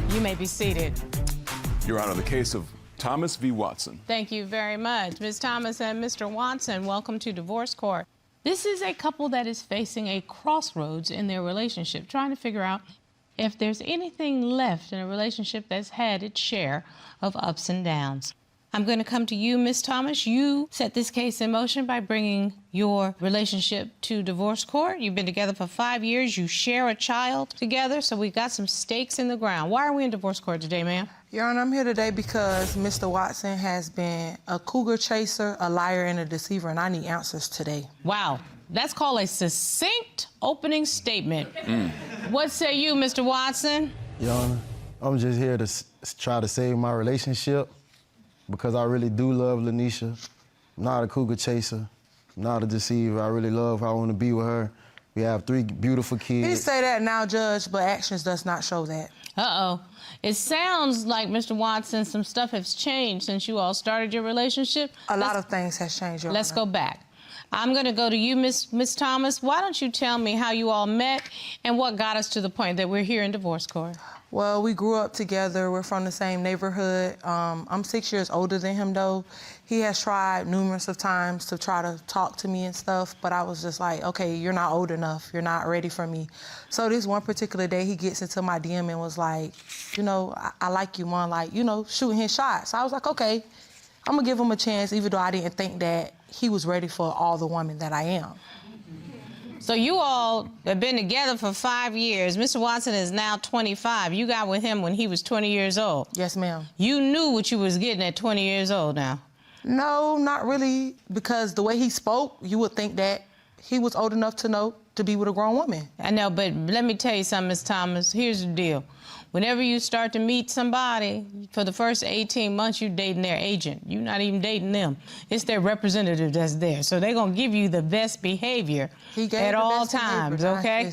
You may be seated. Your Honor, the case of Thomas v. Watson. Thank you very much. Ms. Thomas and Mr. Watson, welcome to Divorce Court. This is a couple that is facing a crossroads in their relationship, trying to figure out if there's anything left in a relationship that's had its share of ups and downs. I'm going to come to you, Ms. Thomas. You set this case in motion by bringing your relationship to divorce court. You've been together for 5 years. You share a child together, so we've got some stakes in the ground. Why are we in divorce court today, ma'am? Your Honor, I'm here today because Mr. Watson has been a cougar chaser, a liar, and a deceiver, and I need answers today. Wow. That's called a succinct opening statement. What say you, Mr. Watson? Your Honor, I'm just here to try to save my relationship because I really do love Lanisha. I'm not a cougar chaser. I'm not a deceiver. I really love her. I want to be with her. We have 3 beautiful kids. He say that now, Judge, but actions does not show that. Uh-oh. It sounds like, Mr. Watson, some stuff has changed since you all started your relationship. A lot of things has changed, Your Let's Honor. go back. I'm going to go to you, Miss Thomas. Why don't you tell me how you all met and what got us to the point that we're here in divorce court? Well, we grew up together. We're from the same neighborhood. I'm 6 years older than him, though. He has tried numerous of times to try to talk to me and stuff, but I was just like, okay, you're not old enough. You're not ready for me. So this one particular day, he gets into my DM and was like, you know, I like you, Mom, like, you know, shooting his shots. So I was like, okay, I'm gonna give him a chance, even though I didn't think that he was ready for all the woman that I am. So you all have been together for 5 years. Mr. Watson is now 25. You got with him when he was 20 years old. Yes, ma'am. You knew what you was getting at 20 years old now. No, not really, because the way he spoke, you would think that he was old enough to know to be with a grown woman. I know, but let me tell you something, Ms. Thomas. Here's the deal. Whenever you start to meet somebody, for the first 18 months, you're dating their agent. You're not even dating them. It's their representative that's there. So they're going to give you the best behavior at all times, okay?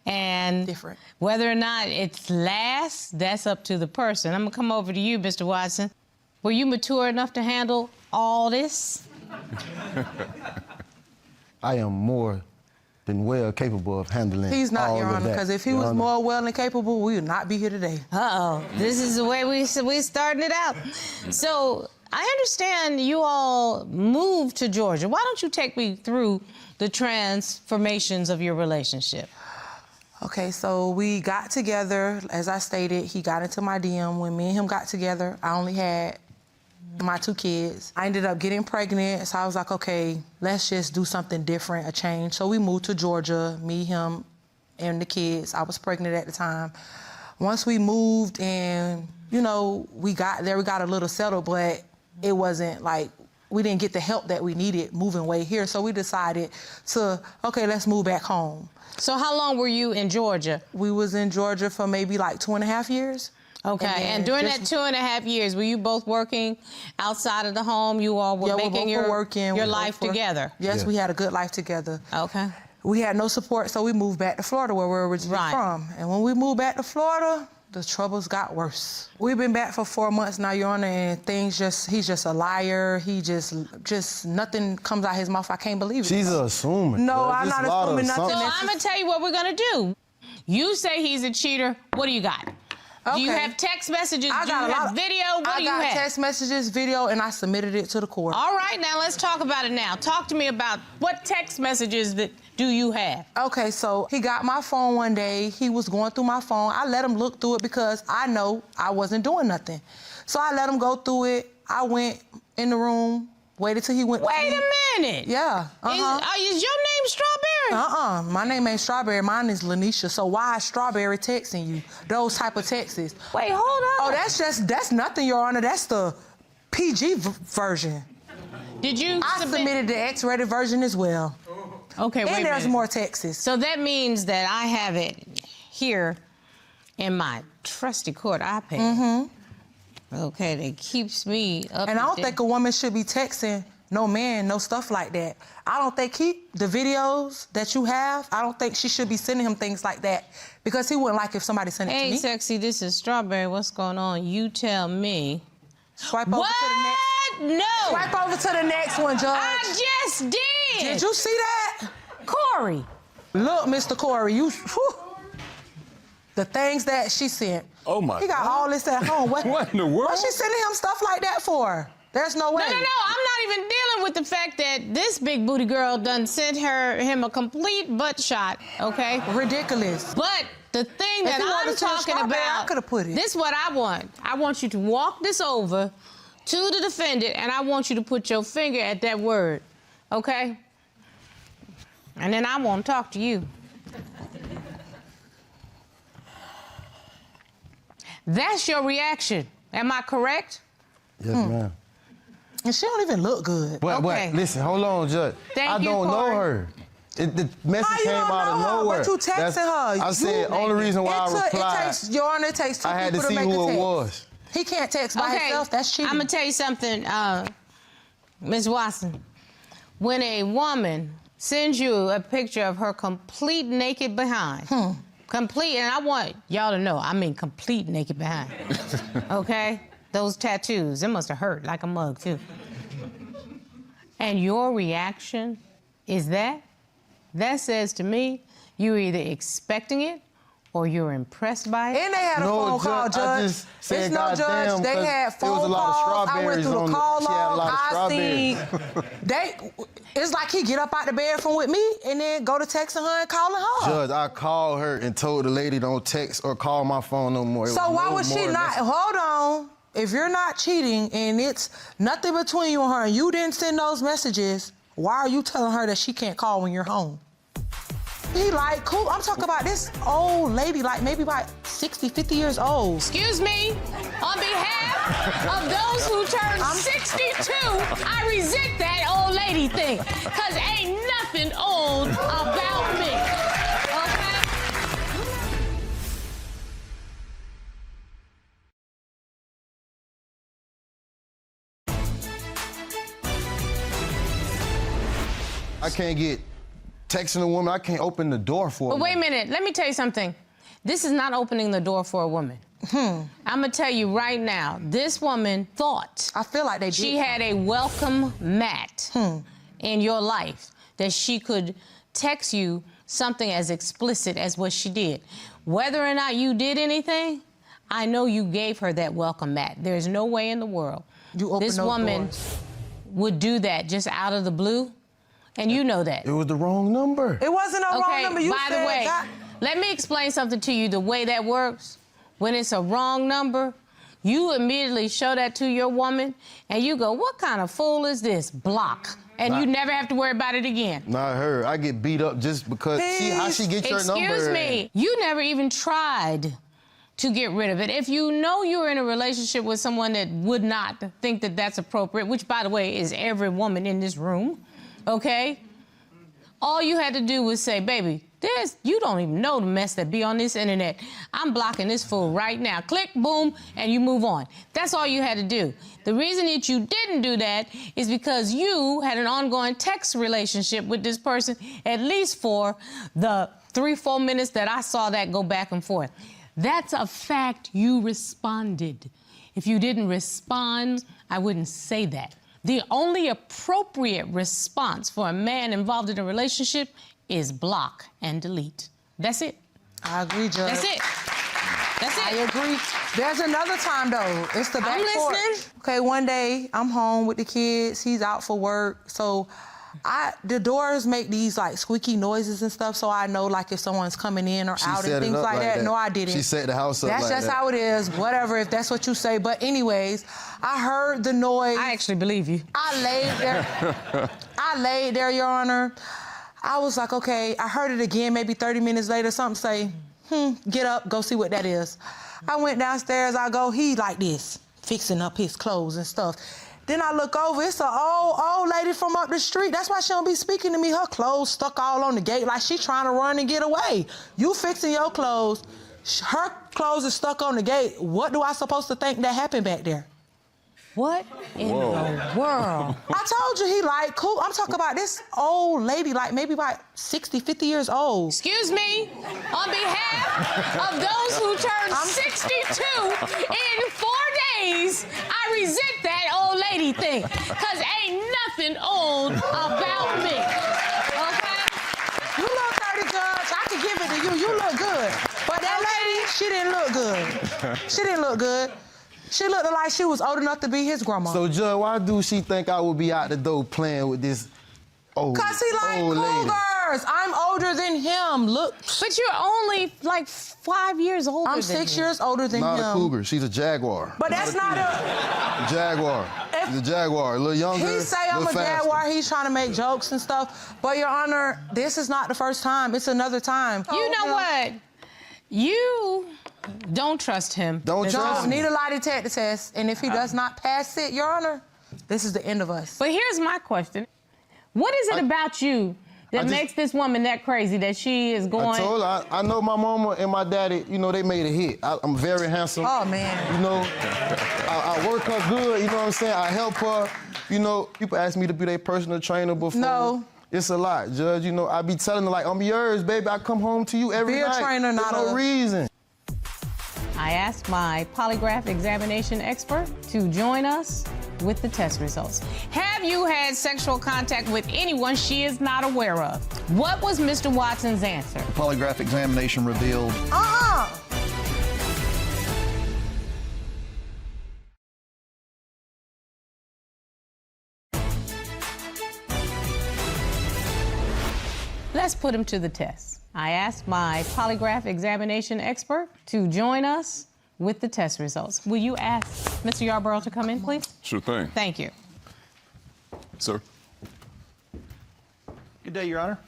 And different. Whether or not it lasts, that's up to the person. I'm going to come over to you, Mr. Watson. Were you mature enough to handle all this? I am more than well capable of handling He's not, all Your of Honor, that, because if he Your was Honor. more well and capable, we would not be here today. Uh-oh. This is the way we starting it out. So I understand you all moved to Georgia. Why don't you take me through the transformations of your relationship? Okay, so we got together. As I stated, he got into my DM. When me and him got together, I only had my 2 kids. I ended up getting pregnant, so I was like, okay, let's just do something different, a change. So we moved to Georgia, me, him, and the kids. I was pregnant at the time. Once we moved and, you know, we got there, we got a little settled, but it wasn't like, we didn't get the help that we needed moving way here. So we decided to, okay, let's move back home. So how long were you in Georgia? We was in Georgia for maybe like 2.5 years. Okay, and during that 2.5 years, were you both working outside of the home? You all were making your life together? Yes, we had a good life together. Okay. We had no support, so we moved back to Florida, where we're originally from. And when we moved back to Florida, the troubles got worse. We've been back for 4 months now, Your Honor, and he's just a liar. He just nothing comes out his mouth. I can't believe it. She's assuming. No, I'm not assuming nothing. So I'm gonna tell you what we're gonna do. You say he's a cheater. What do you got? Okay. Do you have text messages? Do you have video? What do you have? I got text messages, video, and I submitted it to the court. All right, now let's talk about it now. Talk to me about what text messages do you have? Okay, so he got my phone one day. He was going through my phone. I let him look through it because I know I wasn't doing nothing. So I let him go through it. I went in the room, waited till he went. Wait a minute. Yeah. Is your name Strawberry? My name ain't Strawberry. Mine is Lanisha. So why is Strawberry texting you? Those type of texts. Wait, hold on. Oh, that's nothing, Your Honor. That's the PG version. Did you I submitted the X-rated version as well. Okay, wait a minute. And there's more texts. So that means that I have it here in my trusty court iPad. Mm-hmm. Okay, that keeps me up. And I don't think a woman should be texting no man, no stuff like that. I don't think the videos that you have, I don't think she should be sending him things like that because he wouldn't like if somebody sent it to me. Hey, sexy, this is Strawberry. What's going on? You tell me. Swipe over to the next. No. Swipe over to the next one, Judge. I just did. Did you see that? Corey. Look, Mr. Corey, the things that she sent. Oh, my He got God. all this at home. What in the world? What's she sending him stuff like that for? There's no way. No, I'm not even dealing with the fact that this big booty girl done sent him a complete butt shot, okay? Ridiculous. But the thing that I'm talking about, I could have put it. This is what I want. I want you to walk this over to the defendant, and I want you to put your finger at that word, okay? And then I want to talk to you. That's your reaction. Am I correct? Yes, ma'am. And she don't even look good. But listen, hold on, Judge. I don't know her. The message came out of nowhere. But you texting her. I said, only reason why I replied. Your Honor, it takes two I had to people see make who a it text. was. He can't text by himself. That's cheating. I'm gonna tell you something. Ms. Watson, when a woman sends you a picture of her complete naked behind, complete, and I want y'all to know, I mean complete naked behind, okay? Those tattoos, they must have hurt like a mug, too. And your reaction is that says to me, you're either expecting it or you're impressed by it. And they had a phone call, Judge. I just said, It's no God judge. damn, They 'cause had there was a phone lot of calls. I went strawberries through on the the- call she had a log. lot of I seen it's like he get up out the bedroom with me and then go to texting her and calling her. Judge, I called her and told the lady don't text or call my phone no more. It So was why no would she more not? message. Hold on. If you're not cheating and it's nothing between you and her and you didn't send those messages, why are you telling her that she can't call when you're home? He like, cool. I'm talking about this old lady, like maybe about 60, 50 years old. Excuse me, on behalf of those who turned 62, I resent that old lady thing, because ain't nothing old about me, okay? I can't get texting a woman. I can't open the door for her. But wait a minute, let me tell you something. This is not opening the door for a woman. I'm gonna tell you right now, this woman thought I feel like they she did. had a welcome mat in your life, that she could text you something as explicit as what she did. Whether or not you did anything, I know you gave her that welcome mat. There's no way in the world this woman would do that just out of the blue, and you know that. It was the wrong number. It wasn't a wrong number. You by said the way, that. let me explain something to you, the way that works. When it's a wrong number, you immediately show that to your woman, and you go, what kind of fool is this? Block. And you never have to worry about it again. Not her. I get beat up just because how she get your number. Excuse me. You never even tried to get rid of it. If you know you're in a relationship with someone that would not think that that's appropriate, which, by the way, is every woman in this room, okay? All you had to do was say, baby, you don't even know the mess that be on this internet. I'm blocking this fool right now. Click, boom, and you move on. That's all you had to do. The reason that you didn't do that is because you had an ongoing text relationship with this person, at least for the 3-4 minutes that I saw that go back and forth. That's a fact. You responded. If you didn't respond, I wouldn't say that. The only appropriate response for a man involved in a relationship is block and delete. That's it. I agree, Judge. That's it. That's it. I agree. There's another time, though. It's the back I'm porch. listening. Okay, one day, I'm home with the kids. He's out for work. So the doors make these, like, squeaky noises and stuff, so I know, like, if someone's coming in or out and things like that. No, I didn't. She set the house up That's like just that. how it is. Whatever, if that's what you say. But anyways, I heard the noise. I actually believe you. I laid there, Your Honor. I was like, okay, I heard it again, maybe 30 minutes later, something say, get up, go see what that is. I went downstairs, I go, he like this, fixing up his clothes and stuff. Then I look over, it's an old lady from up the street. That's why she don't be speaking to me. Her clothes stuck all on the gate, like she trying to run and get away. You fixing your clothes, her clothes is stuck on the gate. What do I supposed to think that happened back there? What in the world? I told you he like cool. I'm talking about this old lady, like maybe about 60, 50 years old. Excuse me, on behalf of those who turned 62 in 4 days, I resent that old lady thing, because ain't nothing old about me, okay? You look 30, Judge. I can give it to you. You look good. But that lady, she didn't look good. She didn't look good. She looked like she was old enough to be his grandma. So, Judge, why do she think I would be out the door playing with this old lady? Because he like cougars. I'm older than him. Look. But you're only like 5 years older I'm than 6 him. years older than Not him. a cougar. She's a jaguar. But that's not a... Jaguar. She's a jaguar. A little younger, He say I'm a little faster. jaguar. He's trying to make jokes and stuff. But, Your Honor, this is not the first time. It's another time. You know what? You don't trust him. Don't trust him. Need a lie detector test. And if he does not pass it, Your Honor, this is the end of us. But here's my question. What is it about you that makes this woman that crazy that she is going... I told her, I know my mama and my daddy, you know, they made a hit. I'm very handsome. Oh, man. You know, I work her good, you know what I'm saying? I help her. You know, people ask me to be their personal trainer before. No. It's a lot, Judge. You know, I be telling them, like, I'm yours, baby. I come home to you every Be a night. trainer, not for no a- reason. I asked my polygraph examination expert to join us with the test results. Have you had sexual contact with anyone she is not aware of? What was Mr. Watson's answer? The polygraph examination revealed Let's put him to the test. I asked my polygraph examination expert to join us with the test results. Will you ask Mr. Yarborough to come in, please? Sure thing. Thank you. Sir. Good day, Your Honor.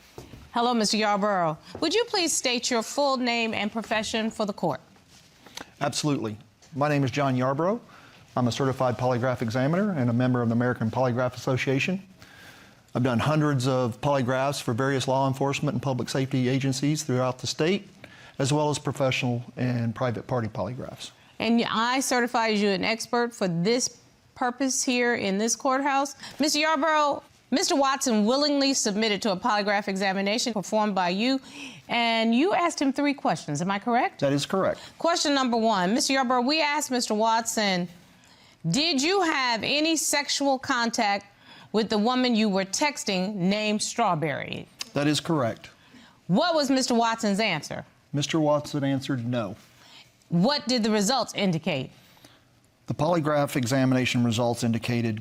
Hello, Mr. Yarborough. Would you please state your full name and profession for the court? Absolutely. My name is John Yarborough. I'm a certified polygraph examiner and a member of the American Polygraph Association. I've done hundreds of polygraphs for various law enforcement and public safety agencies throughout the state, as well as professional and private party polygraphs. And I certify you an expert for this purpose here in this courthouse. Mr. Yarborough, Mr. Watson willingly submitted to a polygraph examination performed by you, and you asked him 3 questions. Am I correct? That is correct. Question number 1. Mr. Yarborough, we asked Mr. Watson, did you have any sexual contact with the woman you were texting named Strawberry? That is correct. What was Mr. Watson's answer? Mr. Watson answered no. What did the results indicate? The polygraph examination results indicated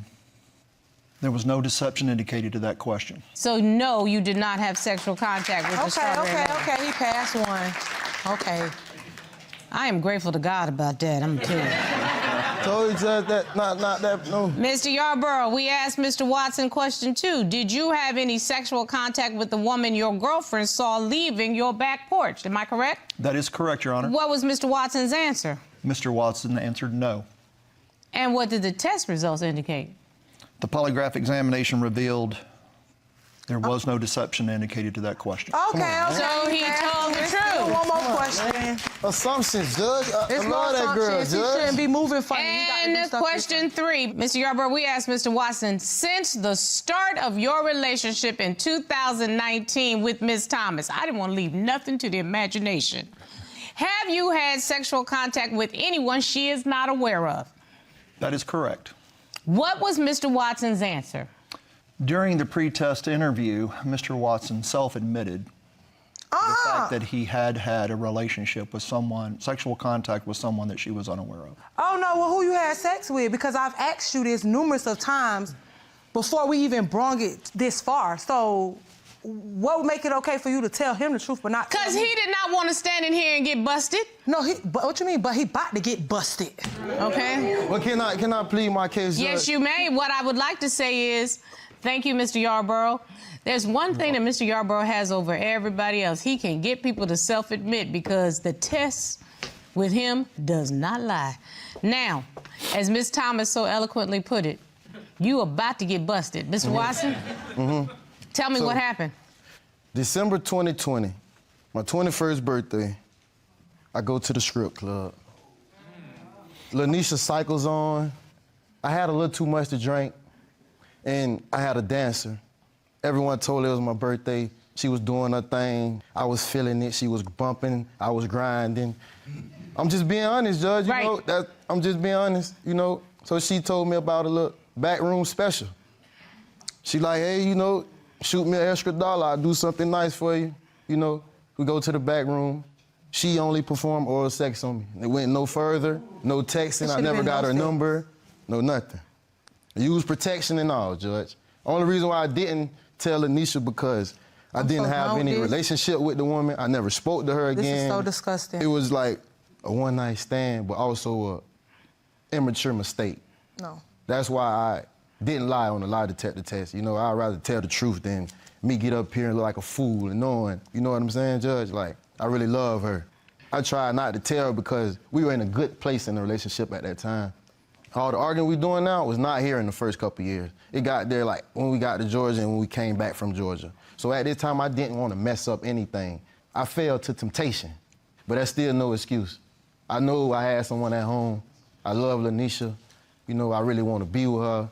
there was no deception indicated to that question. So, no, you did not have sexual contact with the Strawberry lady. Okay, he passed one. Okay. I am grateful to God about that, I'm telling you. Told you, Judge, that, not that, no. Mr. Yarborough, we asked Mr. Watson question 2. Did you have any sexual contact with the woman your girlfriend saw leaving your back porch? Am I correct? That is correct, Your Honor. What was Mr. Watson's answer? Mr. Watson answered no. And what did the test results indicate? The polygraph examination revealed there was no deception indicated to that question. Okay. So he told the truth. One more question. Assumptions, Judge. I It's love that girl, assumptions. He Judge. shouldn't be moving funny. He got to do And stuff question 3, Mr. Yarborough, we asked Mr. Watson, since the start of your relationship in 2019 with Ms. Thomas, I didn't want to leave nothing to the imagination. Have you had sexual contact with anyone she is not aware of? That is correct. What was Mr. Watson's answer? During the pre-test interview, Mr. Watson self-admitted the fact that he had had a relationship with someone, sexual contact with someone that she was unaware of. Oh, no, well, who you had sex with? Because I've asked you this numerous of times before we even brought it this far. So what would make it okay for you to tell him the truth but not Because tell me? he did not want to stand in here and get busted. No, but what you mean? But he about to get busted. Okay? Well, can I plead my case, Judge? Yes, you may. What I would like to say is, thank you, Mr. Yarborough. There's one thing that Mr. Yarborough has over everybody else. He can get people to self-admit because the test with him does not lie. Now, as Ms. Thomas so eloquently put it, you about to get busted. Mr. Watson, tell me what happened. December 2020, my 21st birthday, I go to the strip club. Lanisha cycles on. I had a little too much to drink, and I had a dancer. Everyone told her it was my birthday. She was doing her thing. I was feeling it. She was bumping. I was grinding. I'm just being honest, Judge. You know, I'm just being honest, you know. So she told me about a little backroom special. She like, hey, you know, shoot me an extra $1. I'll do something nice for you. You know, we go to the back room. She only performed oral sex on me. It went no further, no texting. I never got her number, no nothing. Use protection and all, Judge. Only reason why I didn't tell Lanisha because I didn't have any relationship with the woman. I never spoke to her again. This is so disgusting. It was like a one-night stand, but also a immature mistake. No. That's why I didn't lie on the lie detector test. You know, I'd rather tell the truth than me get up here and look like a fool and knowing, you know what I'm saying, Judge? Like, I really love her. I tried not to tell her because we were in a good place in the relationship at that time. All the arguing we doing now was not here in the first couple years. It got there like when we got to Georgia and when we came back from Georgia. So at this time, I didn't want to mess up anything. I fell to temptation, but that's still no excuse. I know I had someone at home. I love Lanisha. You know, I really want to be with her.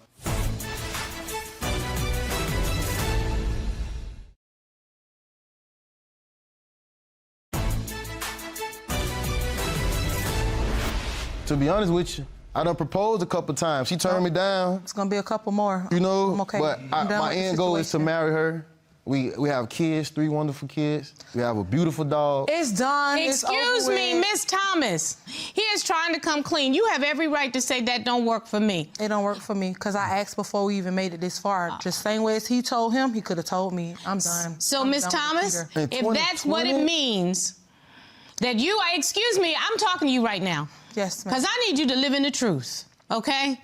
To be honest with you, I done proposed a couple times. She turned me down. It's gonna be a couple more. You know, I'm okay. but I'm done my with the end goal is to situation. marry her. We have kids, 3 wonderful kids. We have a beautiful dog. It's done. It's Excuse over me, with. Miss Thomas. He is trying to come clean. You have every right to say that don't work for me. It don't work for me because I asked before we even made it this far. Just same way as he told him, he could have told me. I'm done. So, I'm Miss done with Thomas, Peter. if that's what it means, that you are, excuse me, I'm talking to you right now. Yes, ma'am. Because I need you to live in the truth, okay?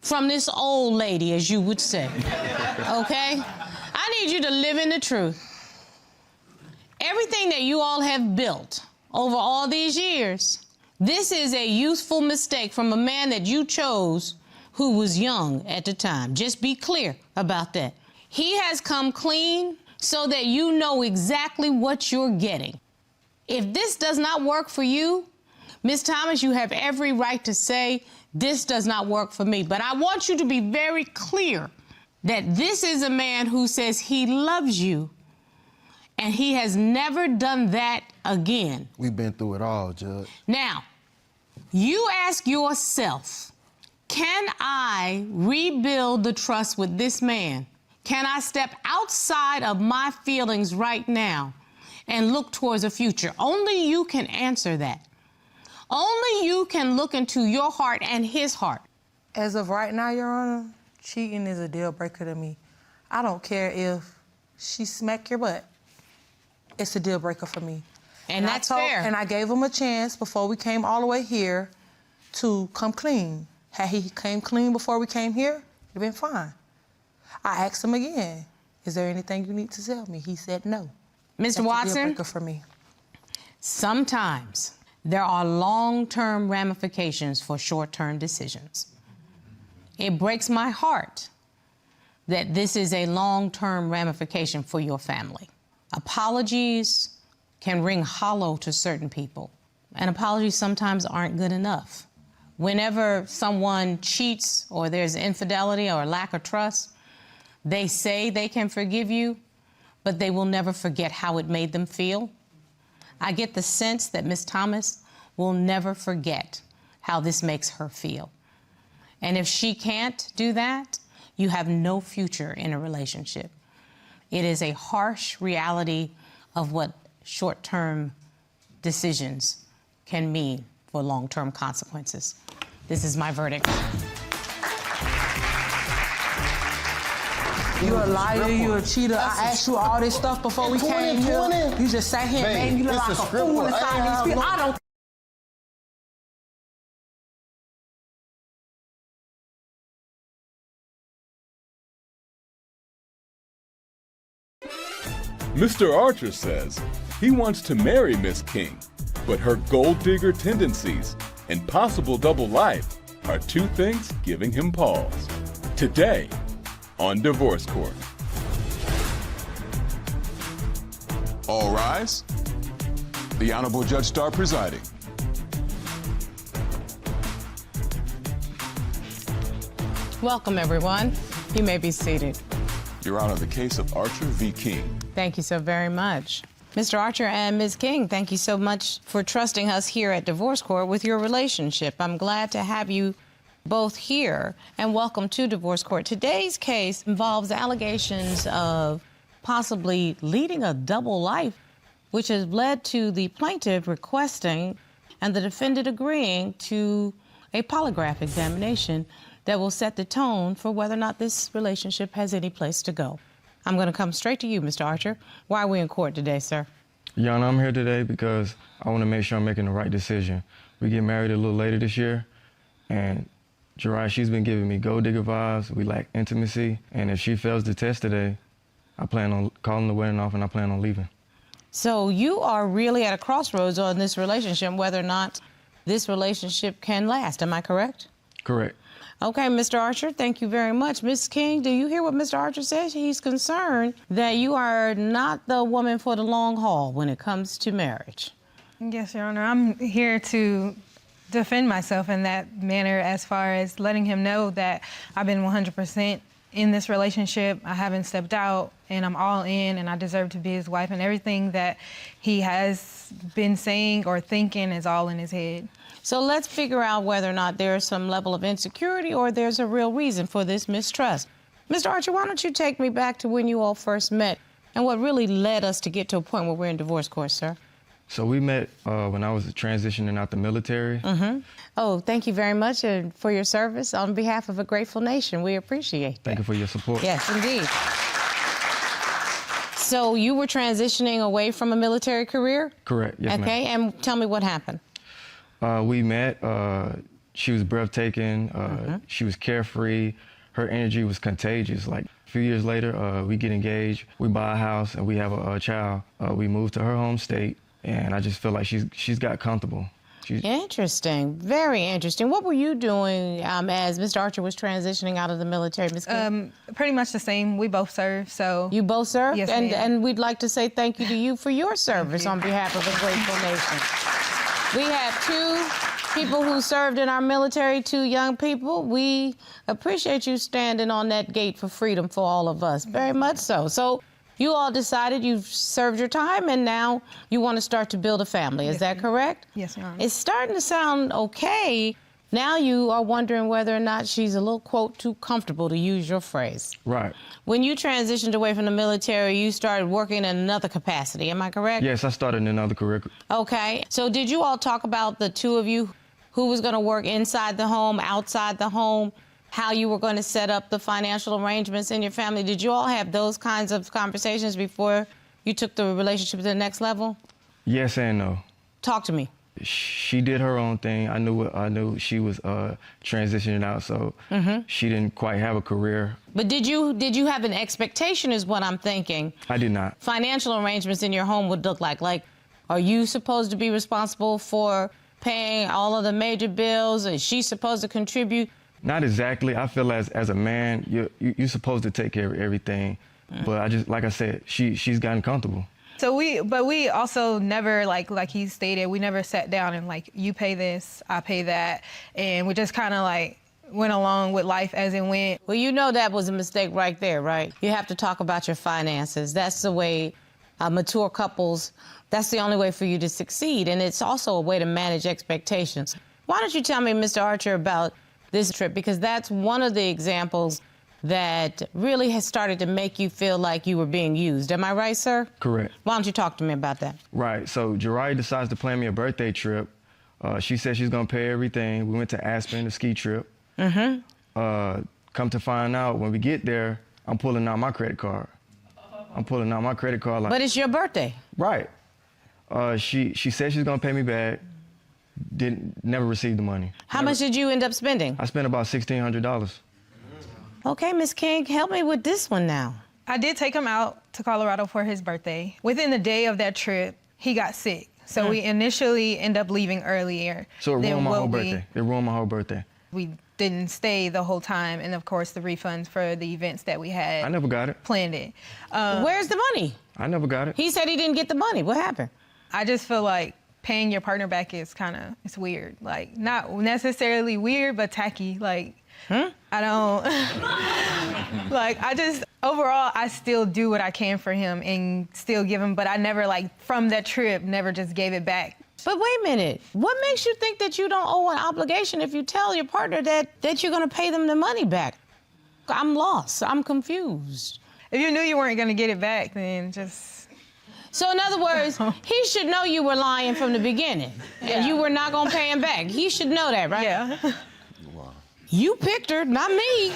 From this old lady, as you would say, okay? I need you to live in the truth. Everything that you all have built over all these years, this is a youthful mistake from a man that you chose who was young at the time. Just be clear about that. He has come clean so that you know exactly what you're getting. If this does not work for you, Ms. Thomas, you have every right to say, this does not work for me. But I want you to be very clear that this is a man who says he loves you, and he has never done that again. We've been through it all, Judge. Now, you ask yourself, can I rebuild the trust with this man? Can I step outside of my feelings right now and look towards a future? Only you can answer that. Only you can look into your heart and his heart. As of right now, Your Honor, cheating is a deal breaker to me. I don't care if she smack your butt. It's a deal breaker for me. And that's fair. And I gave him a chance before we came all the way here to come clean. Had he came clean before we came here, it'd been fine. I asked him again, is there anything you need to tell me? He said no. Mr. That's a deal Watson, breaker for me. sometimes there are long-term ramifications for short-term decisions. It breaks my heart that this is a long-term ramification for your family. Apologies can ring hollow to certain people, and apologies sometimes aren't good enough. Whenever someone cheats or there's infidelity or lack of trust, they say they can forgive you, but they will never forget how it made them feel. I get the sense that Ms. Thomas will never forget how this makes her feel. And if she can't do that, you have no future in a relationship. It is a harsh reality of what short-term decisions can mean for long-term consequences. This is my verdict. You a liar, you a cheater. I asked you all this stuff before we came here. You just sat here and made me look like a fool inside these people. I don't. Mr. Archer says he wants to marry Miss King, but her gold digger tendencies and possible double life are two things giving him pause. Today on Divorce Court. All rise. The Honorable Judge Starr presiding. Welcome, everyone. You may be seated. Your Honor, the case of Archer v. King. Thank you so very much. Mr. Archer and Ms. King, thank you so much for trusting us here at Divorce Court with your relationship. I'm glad to have you both here, and welcome to Divorce Court. Today's case involves allegations of possibly leading a double life, which has led to the plaintiff requesting and the defendant agreeing to a polygraph examination that will set the tone for whether or not this relationship has any place to go. I'm going to come straight to you, Mr. Archer. Why are we in court today, sir? Your Honor, I'm here today because I want to make sure I'm making the right decision. We get married a little later this year, and Jeriah, she's been giving me gold digger vibes. We lack intimacy, and if she fails the test today, I plan on calling the wedding off and I plan on leaving. So you are really at a crossroads on this relationship, whether or not this relationship can last. Am I correct? Correct. Okay, Mr. Archer, thank you very much. Ms. King, do you hear what Mr. Archer says? He's concerned that you are not the woman for the long haul when it comes to marriage. Yes, Your Honor. I'm here to defend myself in that manner as far as letting him know that I've been 100% in this relationship. I haven't stepped out, and I'm all in, and I deserve to be his wife, and everything that he has been saying or thinking is all in his head. So let's figure out whether or not there's some level of insecurity or there's a real reason for this mistrust. Mr. Archer, why don't you take me back to when you all first met and what really led us to get to a point where we're in divorce court, sir? So we met when I was transitioning out the military. Oh, thank you very much for your service. On behalf of a grateful nation, we appreciate that. Thank you for your support. Yes, indeed. So you were transitioning away from a military career? Correct, yes, ma'am. Okay, and tell me what happened. We met. She was breathtaking. She was carefree. Her energy was contagious. Like a few years later, we get engaged. We buy a house and we have a child. We moved to her home state, and I just feel like she's got comfortable. Interesting, very interesting. What were you doing as Mr. Archer was transitioning out of the military, Ms. King? Pretty much the same. We both serve, so. You both serve? Yes, and, ma'am. and we'd like to say thank you to you for your service on behalf of a grateful nation. We have 2 people who served in our military, 2 young people. We appreciate you standing on that gate for freedom for all of us, very much so. So you all decided you've served your time and now you want to start to build a family. Is that correct? Yes, Your Honor. It's starting to sound okay. Now you are wondering whether or not she's a little, quote, too comfortable, to use your phrase. Right. When you transitioned away from the military, you started working in another capacity. Am I correct? Yes, I started in another career. Okay. So did you all talk about, the 2 of you, who was going to work inside the home, outside the home, how you were going to set up the financial arrangements in your family? Did you all have those kinds of conversations before you took the relationship to the next level? Yes and no. Talk to me. She did her own thing. I knew she was transitioning out, so she didn't quite have a career. But did you have an expectation, is what I'm thinking? I did not. Financial arrangements in your home would look like? Like, are you supposed to be responsible for paying all of the major bills? Is she supposed to contribute? Not exactly. I feel as a man, you're supposed to take care of everything. But I just, like I said, she's gotten comfortable. So we also never, like he stated, we never sat down and like, you pay this, I pay that. And we just kind of like went along with life as it went. Well, you know that was a mistake right there, right? You have to talk about your finances. That's the way mature couples, that's the only way for you to succeed. And it's also a way to manage expectations. Why don't you tell me, Mr. Archer, about this trip? Because that's one of the examples that really has started to make you feel like you were being used. Am I right, sir? Correct. Why don't you talk to me about that? Right. So Jariah decides to plan me a birthday trip. She said she's going to pay everything. We went to Aspen, a ski trip. Come to find out, when we get there, I'm pulling out my credit card. Like, but it's your birthday. Right. She said she's going to pay me back. Never received the money. How much did you end up spending? I spent about $1,600. Okay, Ms. King, help me with this one now. I did take him out to Colorado for his birthday. Within the day of that trip, he got sick. So we initially ended up leaving earlier. So it ruined my whole birthday. It ruined my whole birthday. We didn't stay the whole time. And of course, the refunds for the events that we had. I never got it. Planned it. Where's the money? I never got it. He said he didn't get the money. What happened? I just feel like paying your partner back is it's weird. Like, not necessarily weird, but tacky. Like, I don't, overall, I still do what I can for him and still give him, but I never, from that trip, never just gave it back. But wait a minute. What makes you think that you don't owe an obligation if you tell your partner that you're going to pay them the money back? I'm lost. I'm confused. If you knew you weren't going to get it back, then just... So in other words, he should know you were lying from the beginning and you were not going to pay him back. He should know that, right? Yeah. You picked her, not me.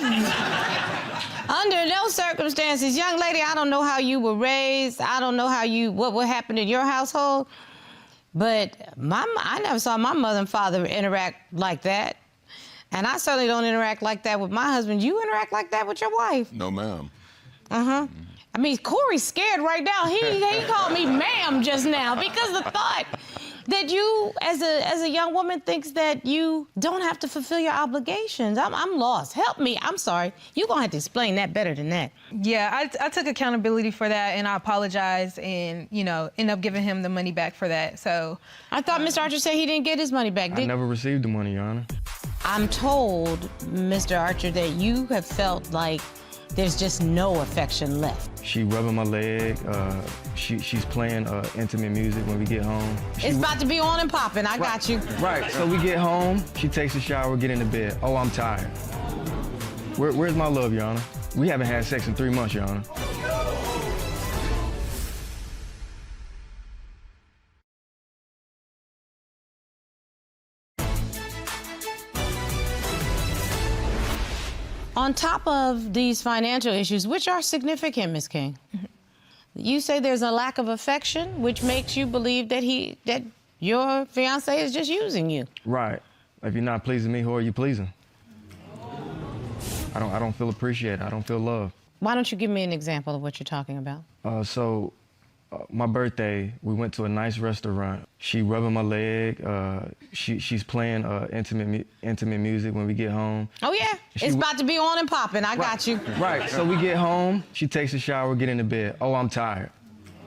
Under those circumstances, young lady, I don't know how you were raised. I don't know what happened in your household. But I never saw my mother and father interact like that. And I certainly don't interact like that with my husband. You interact like that with your wife? No, ma'am. I mean, Corey's scared right now. He called me ma'am just now because the thought that you, as a young woman, thinks that you don't have to fulfill your obligations. I'm lost. Help me. I'm sorry. You're going to have to explain that better than that. Yeah, I took accountability for that, and I apologized and, end up giving him the money back for that, so. I thought Mr. Archer said he didn't get his money back. I never received the money, Your Honor. I'm told, Mr. Archer, that you have felt like there's just no affection left. She rubbing my leg. She's playing intimate music when we get home. It's about to be on and popping. I got you. Right. So we get home. She takes a shower, get into bed. Oh, I'm tired. Where's my love, Your Honor? We haven't had sex in 3 months, Your Honor. On top of these financial issues, which are significant, Ms. King, you say there's a lack of affection, which makes you believe that your fiancé is just using you. Right. If you're not pleasing me, who are you pleasing? I don't feel appreciated. I don't feel loved. Why don't you give me an example of what you're talking about? My birthday, we went to a nice restaurant. She rubbing my leg. She's playing intimate music when we get home. Oh yeah, it's about to be on and popping. I got you. Right. So we get home. She takes a shower, get into bed. Oh, I'm tired.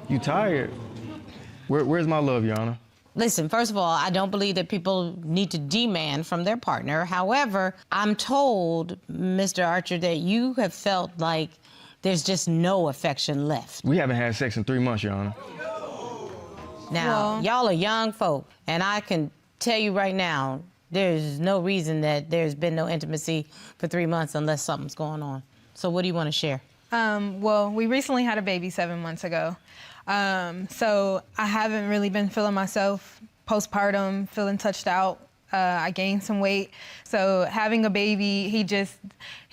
You tired? Where's my love, Your Honor? Listen, first of all, I don't believe that people need to demand from their partner. However, I'm told, Mr. Archer, that you have felt like there's just no affection left. We haven't had sex in 3 months, Your Honor. Now, y'all are young folk, and I can tell you right now, there's no reason that there's been no intimacy for 3 months unless something's going on. So what do you want to share? Well, we recently had a baby 7 months ago. So I haven't really been feeling myself postpartum, feeling touched out. I gained some weight. So having a baby, he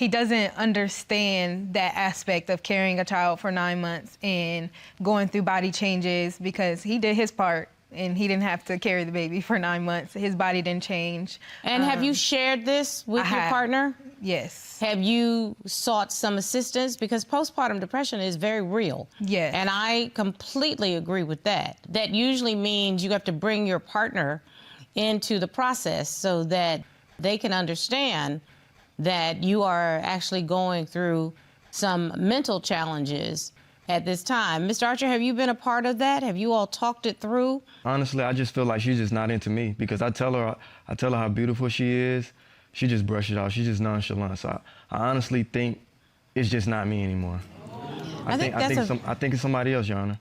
doesn't understand that aspect of carrying a child for 9 months and going through body changes because he did his part and he didn't have to carry the baby for 9 months. His body didn't change. And have you shared this with your partner? Yes. Have you sought some assistance? Because postpartum depression is very real. Yes. And I completely agree with that. That usually means you have to bring your partner into the process so that they can understand that you are actually going through some mental challenges at this time. Mr. Archer, have you been a part of that? Have you all talked it through? Honestly, I just feel like she's just not into me because I tell her how beautiful she is. She just brushes it off. She's just nonchalant. So I honestly think it's just not me anymore. I think it's somebody else, Your Honor.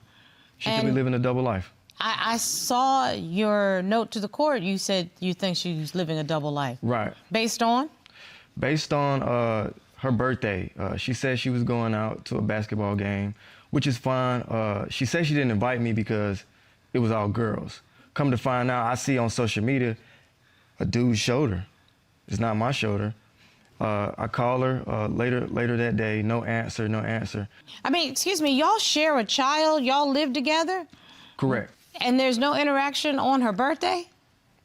She could be living a double life. I saw your note to the court. You said you think she's living a double life. Right. Based on? Based on her birthday. She said she was going out to a basketball game, which is fine. She said she didn't invite me because it was all girls. Come to find out, I see on social media a dude's shoulder. It's not my shoulder. I call her later that day. No answer. I mean, excuse me, y'all share a child? Y'all live together? Correct. And there's no interaction on her birthday?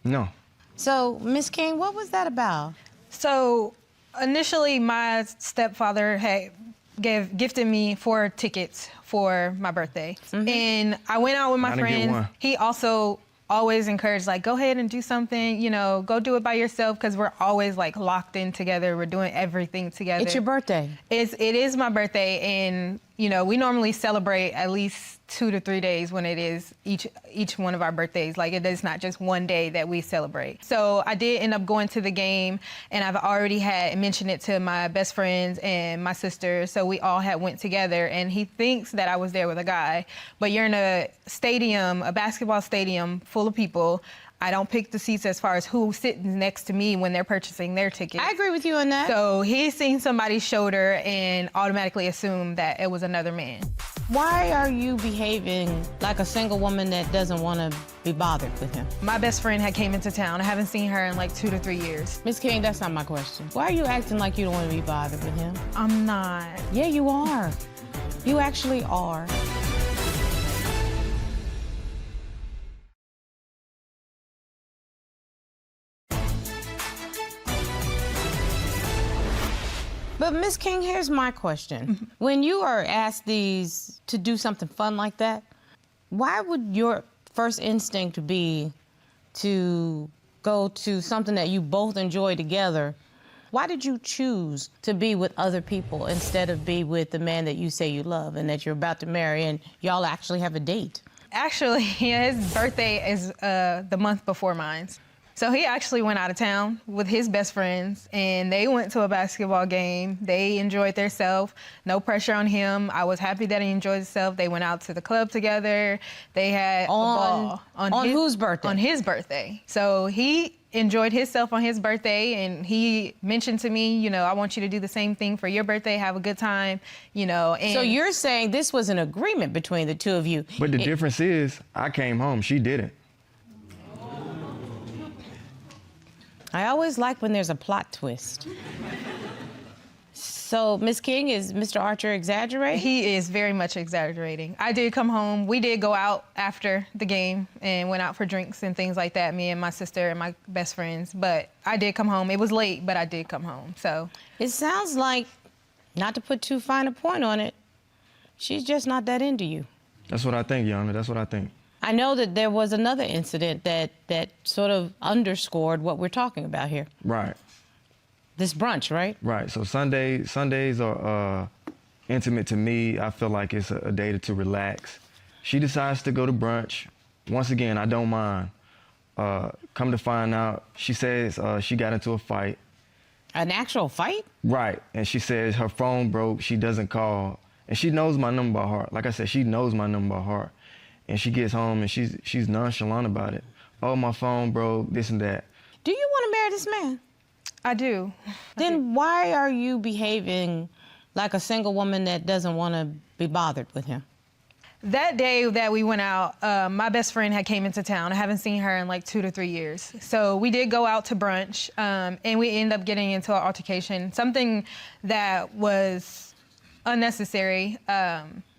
No. So, Ms. King, what was that about? So, initially, my stepfather had gifted me 4 tickets for my birthday. Mm-hmm. And I went out with my friends. He also always encouraged, like, go ahead and do something, go do it by yourself, because we're always, like, locked in together. We're doing everything together. It's your birthday. It is my birthday, and, we normally celebrate at least 2 to 3 days when it is each one of our birthdays. Like, it is not just one day that we celebrate. So I did end up going to the game, and I've already had mentioned it to my best friends and my sister, so we all had went together, and he thinks that I was there with a guy, but you're in a basketball stadium full of people. I don't pick the seats as far as who sits next to me when they're purchasing their tickets. I agree with you on that. So he's seen somebody's shoulder and automatically assumed that it was another man. Why are you behaving like a single woman that doesn't want to be bothered with him? My best friend had came into town. I haven't seen her in like 2 to 3 years. Ms. King, that's not my question. Why are you acting like you don't want to be bothered with him? I'm not. Yeah, you are. You actually are. But Ms. King, here's my question. Mm-hmm. When you are asked to do something fun like that, why would your first instinct be to go to something that you both enjoy together? Why did you choose to be with other people instead of be with the man that you say you love and that you're about to marry and y'all actually have a date? Actually, his birthday is the month before mine. So he actually went out of town with his best friends, and they went to a basketball game. They enjoyed themselves. No pressure on him. I was happy that he enjoyed himself. They went out to the club together. They had a ball. On whose birthday? On his birthday. So he enjoyed himself on his birthday, and he mentioned to me, you know, I want you to do the same thing for your birthday, have a good time, you know. And so you're saying this was an agreement between the two of you. But the difference is, I came home, she didn't. I always like when there's a plot twist. So, Ms. King, is Mr. Archer exaggerating? He is very much exaggerating. I did come home. We did go out after the game and went out for drinks and things like that, me and my sister and my best friends. But I did come home. It was late, but I did come home, so. It sounds like, not to put too fine a point on it, she's just not that into you. That's what I think, Your Honor, that's what I think. I know that there was another incident that sort of underscored what we're talking about here. Right. This brunch, right? Right. So Sundays are intimate to me. I feel like it's a day to relax. She decides to go to brunch. Once again, I don't mind. Come to find out, she says she got into a fight. An actual fight? Right. And she says her phone broke. She doesn't call. And she knows my number by heart. Like I said, she knows my number by heart. And she gets home and she's nonchalant about it. Oh, my phone broke, this and that. Do you want to marry this man? I do. Then why are you behaving like a single woman that doesn't want to be bothered with him? That day that we went out, my best friend had came into town. I haven't seen her in like 2 to 3 years. So we did go out to brunch, and we ended up getting into an altercation, something that was unnecessary.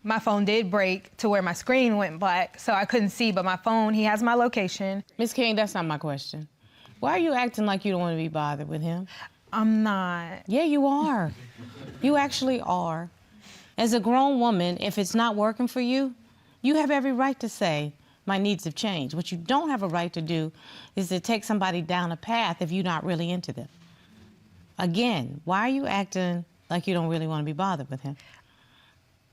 My phone did break to where my screen went black, so I couldn't see, but my phone, he has my location. Ms. King, that's not my question. Why are you acting like you don't want to be bothered with him? I'm not. Yeah, you are. You actually are. As a grown woman, if it's not working for you, you have every right to say, my needs have changed. What you don't have a right to do is to take somebody down a path if you're not really into them. Again, why are you acting like you don't really want to be bothered with him?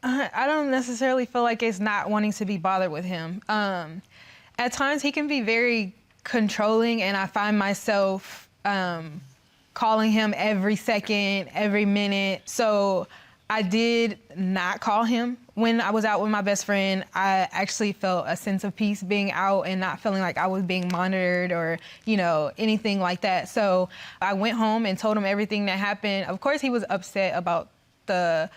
I don't necessarily feel like it's not wanting to be bothered with him. At times, he can be very controlling, and I find myself calling him every second, every minute. So I did not call him when I was out with my best friend. I actually felt a sense of peace being out and not feeling like I was being monitored or, you know, anything like that. So I went home and told him everything that happened. Of course, he was upset about the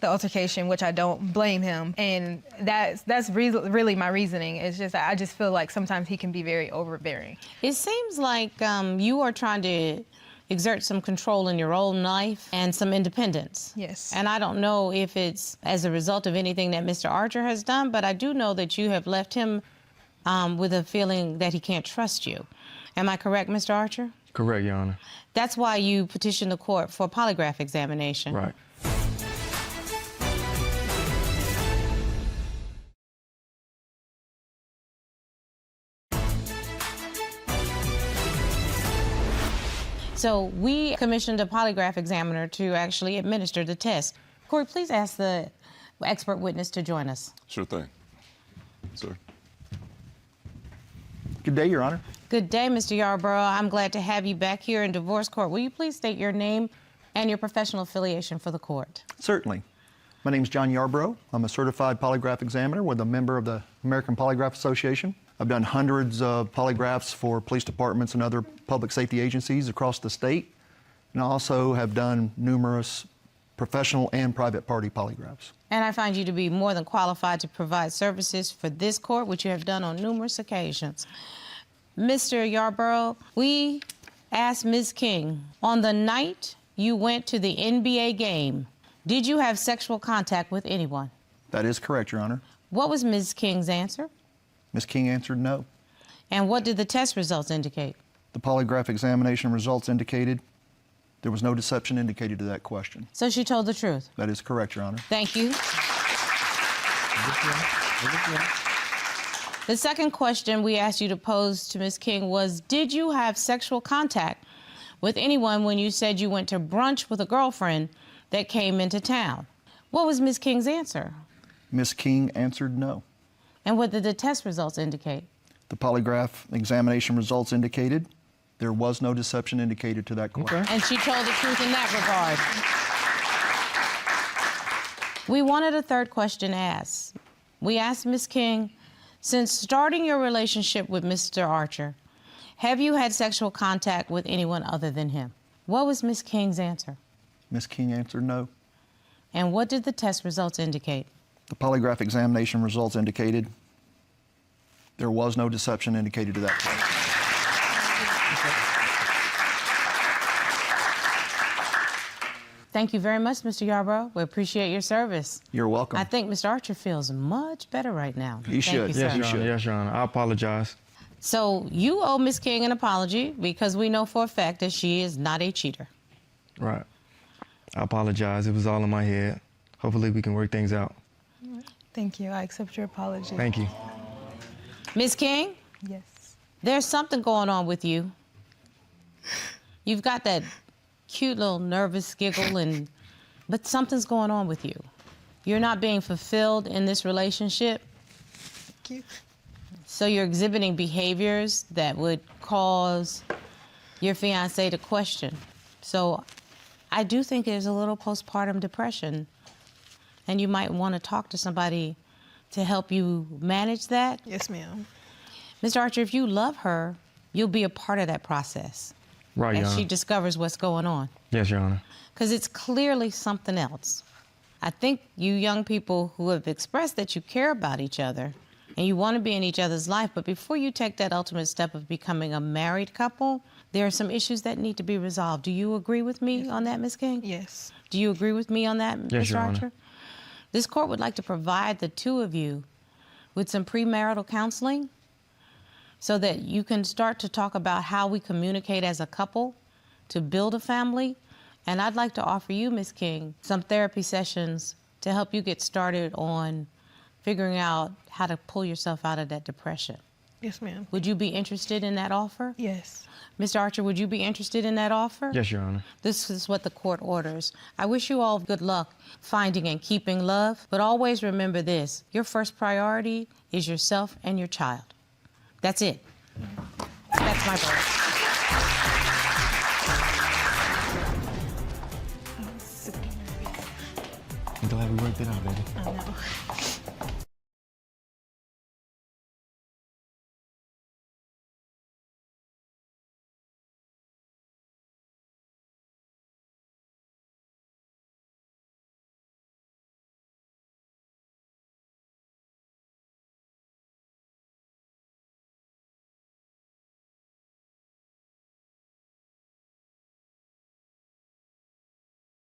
altercation, which I don't blame him. And that's really my reasoning. It's just, I just feel like sometimes he can be very overbearing. It seems like you are trying to exert some control in your own life and some independence. Yes. And I don't know if it's as a result of anything that Mr. Archer has done, but I do know that you have left him with a feeling that he can't trust you. Am I correct, Mr. Archer? Correct, Your Honor. That's why you petitioned the court for a polygraph examination. Right. So we commissioned a polygraph examiner to actually administer the test. Corey, please ask the expert witness to join us. Sure thing. Sir. Good day, Your Honor. Good day, Mr. Yarborough. I'm glad to have you back here in divorce court. Will you please state your name and your professional affiliation for the court? Certainly. My name is John Yarborough. I'm a certified polygraph examiner with a member of the American Polygraph Association. I've done hundreds of polygraphs for police departments and other public safety agencies across the state, and I also have done numerous professional and private party polygraphs. And I find you to be more than qualified to provide services for this court, which you have done on numerous occasions. Mr. Yarborough, we asked Ms. King, on the night you went to the NBA game, did you have sexual contact with anyone? That is correct, Your Honor. What was Ms. King's answer? Ms. King answered no. And what did the test results indicate? The polygraph examination results indicated there was no deception indicated to that question. So she told the truth? That is correct, Your Honor. Thank you. The second question we asked you to pose to Ms. King was, did you have sexual contact with anyone when you said you went to brunch with a girlfriend that came into town? What was Ms. King's answer? Ms. King answered no. And what did the test results indicate? The polygraph examination results indicated There was no deception indicated to that court. And she told the truth in that regard. We wanted a third question asked. We asked Ms. King, since starting your relationship with Mr. Archer, have you had sexual contact with anyone other than him? What was Ms. King's answer? Ms. King answered no. And what did the test results indicate? The polygraph examination results indicated there was no deception indicated to that court. Thank you very much, Mr. Yarbrough. We appreciate your service. You're welcome. I think Mr. Archer feels much better right now. He should. Thank you, Yes, sir. Your Honor. Yes, Your Honor. I apologize. So you owe Ms. King an apology because we know for a fact that she is not a cheater. Right. I apologize. It was all in my head. Hopefully we can work things out. Thank you. I accept your apology. Thank you. Ms. King, Yes. there's something going on with you. You've got that cute little nervous giggle, but something's going on with you. You're not being fulfilled in this relationship. Thank you. So you're exhibiting behaviors that would cause your fiancé to question. So I do think there's a little postpartum depression, and you might want to talk to somebody to help you manage that. Yes, ma'am. Mr. Archer, if you love her, you'll be a part of that process Right, Your as Honor. she discovers what's going on. Yes, Your Honor. Because it's clearly something else. I think you young people who have expressed that you care about each other and you want to be in each other's life, but before you take that ultimate step of becoming a married couple, there are some issues that need to be resolved. Do you agree with me on that, Ms. King? Yes. Do you agree with me on that, Yes, Mr. Your Honor. Archer? This court would like to provide the two of you with some premarital counseling so that you can start to talk about how we communicate as a couple to build a family. And I'd like to offer you, Ms. King, some therapy sessions to help you get started on figuring out how to pull yourself out of that depression. Yes, ma'am. Would you be interested in that offer? Yes. Mr. Archer, would you be interested in that offer? Yes, Your Honor. This is what the court orders. I wish you all good luck finding and keeping love, but always remember this. Your first priority is yourself and your child. That's it. That's my goal. I'm glad we worked it out, baby. I know.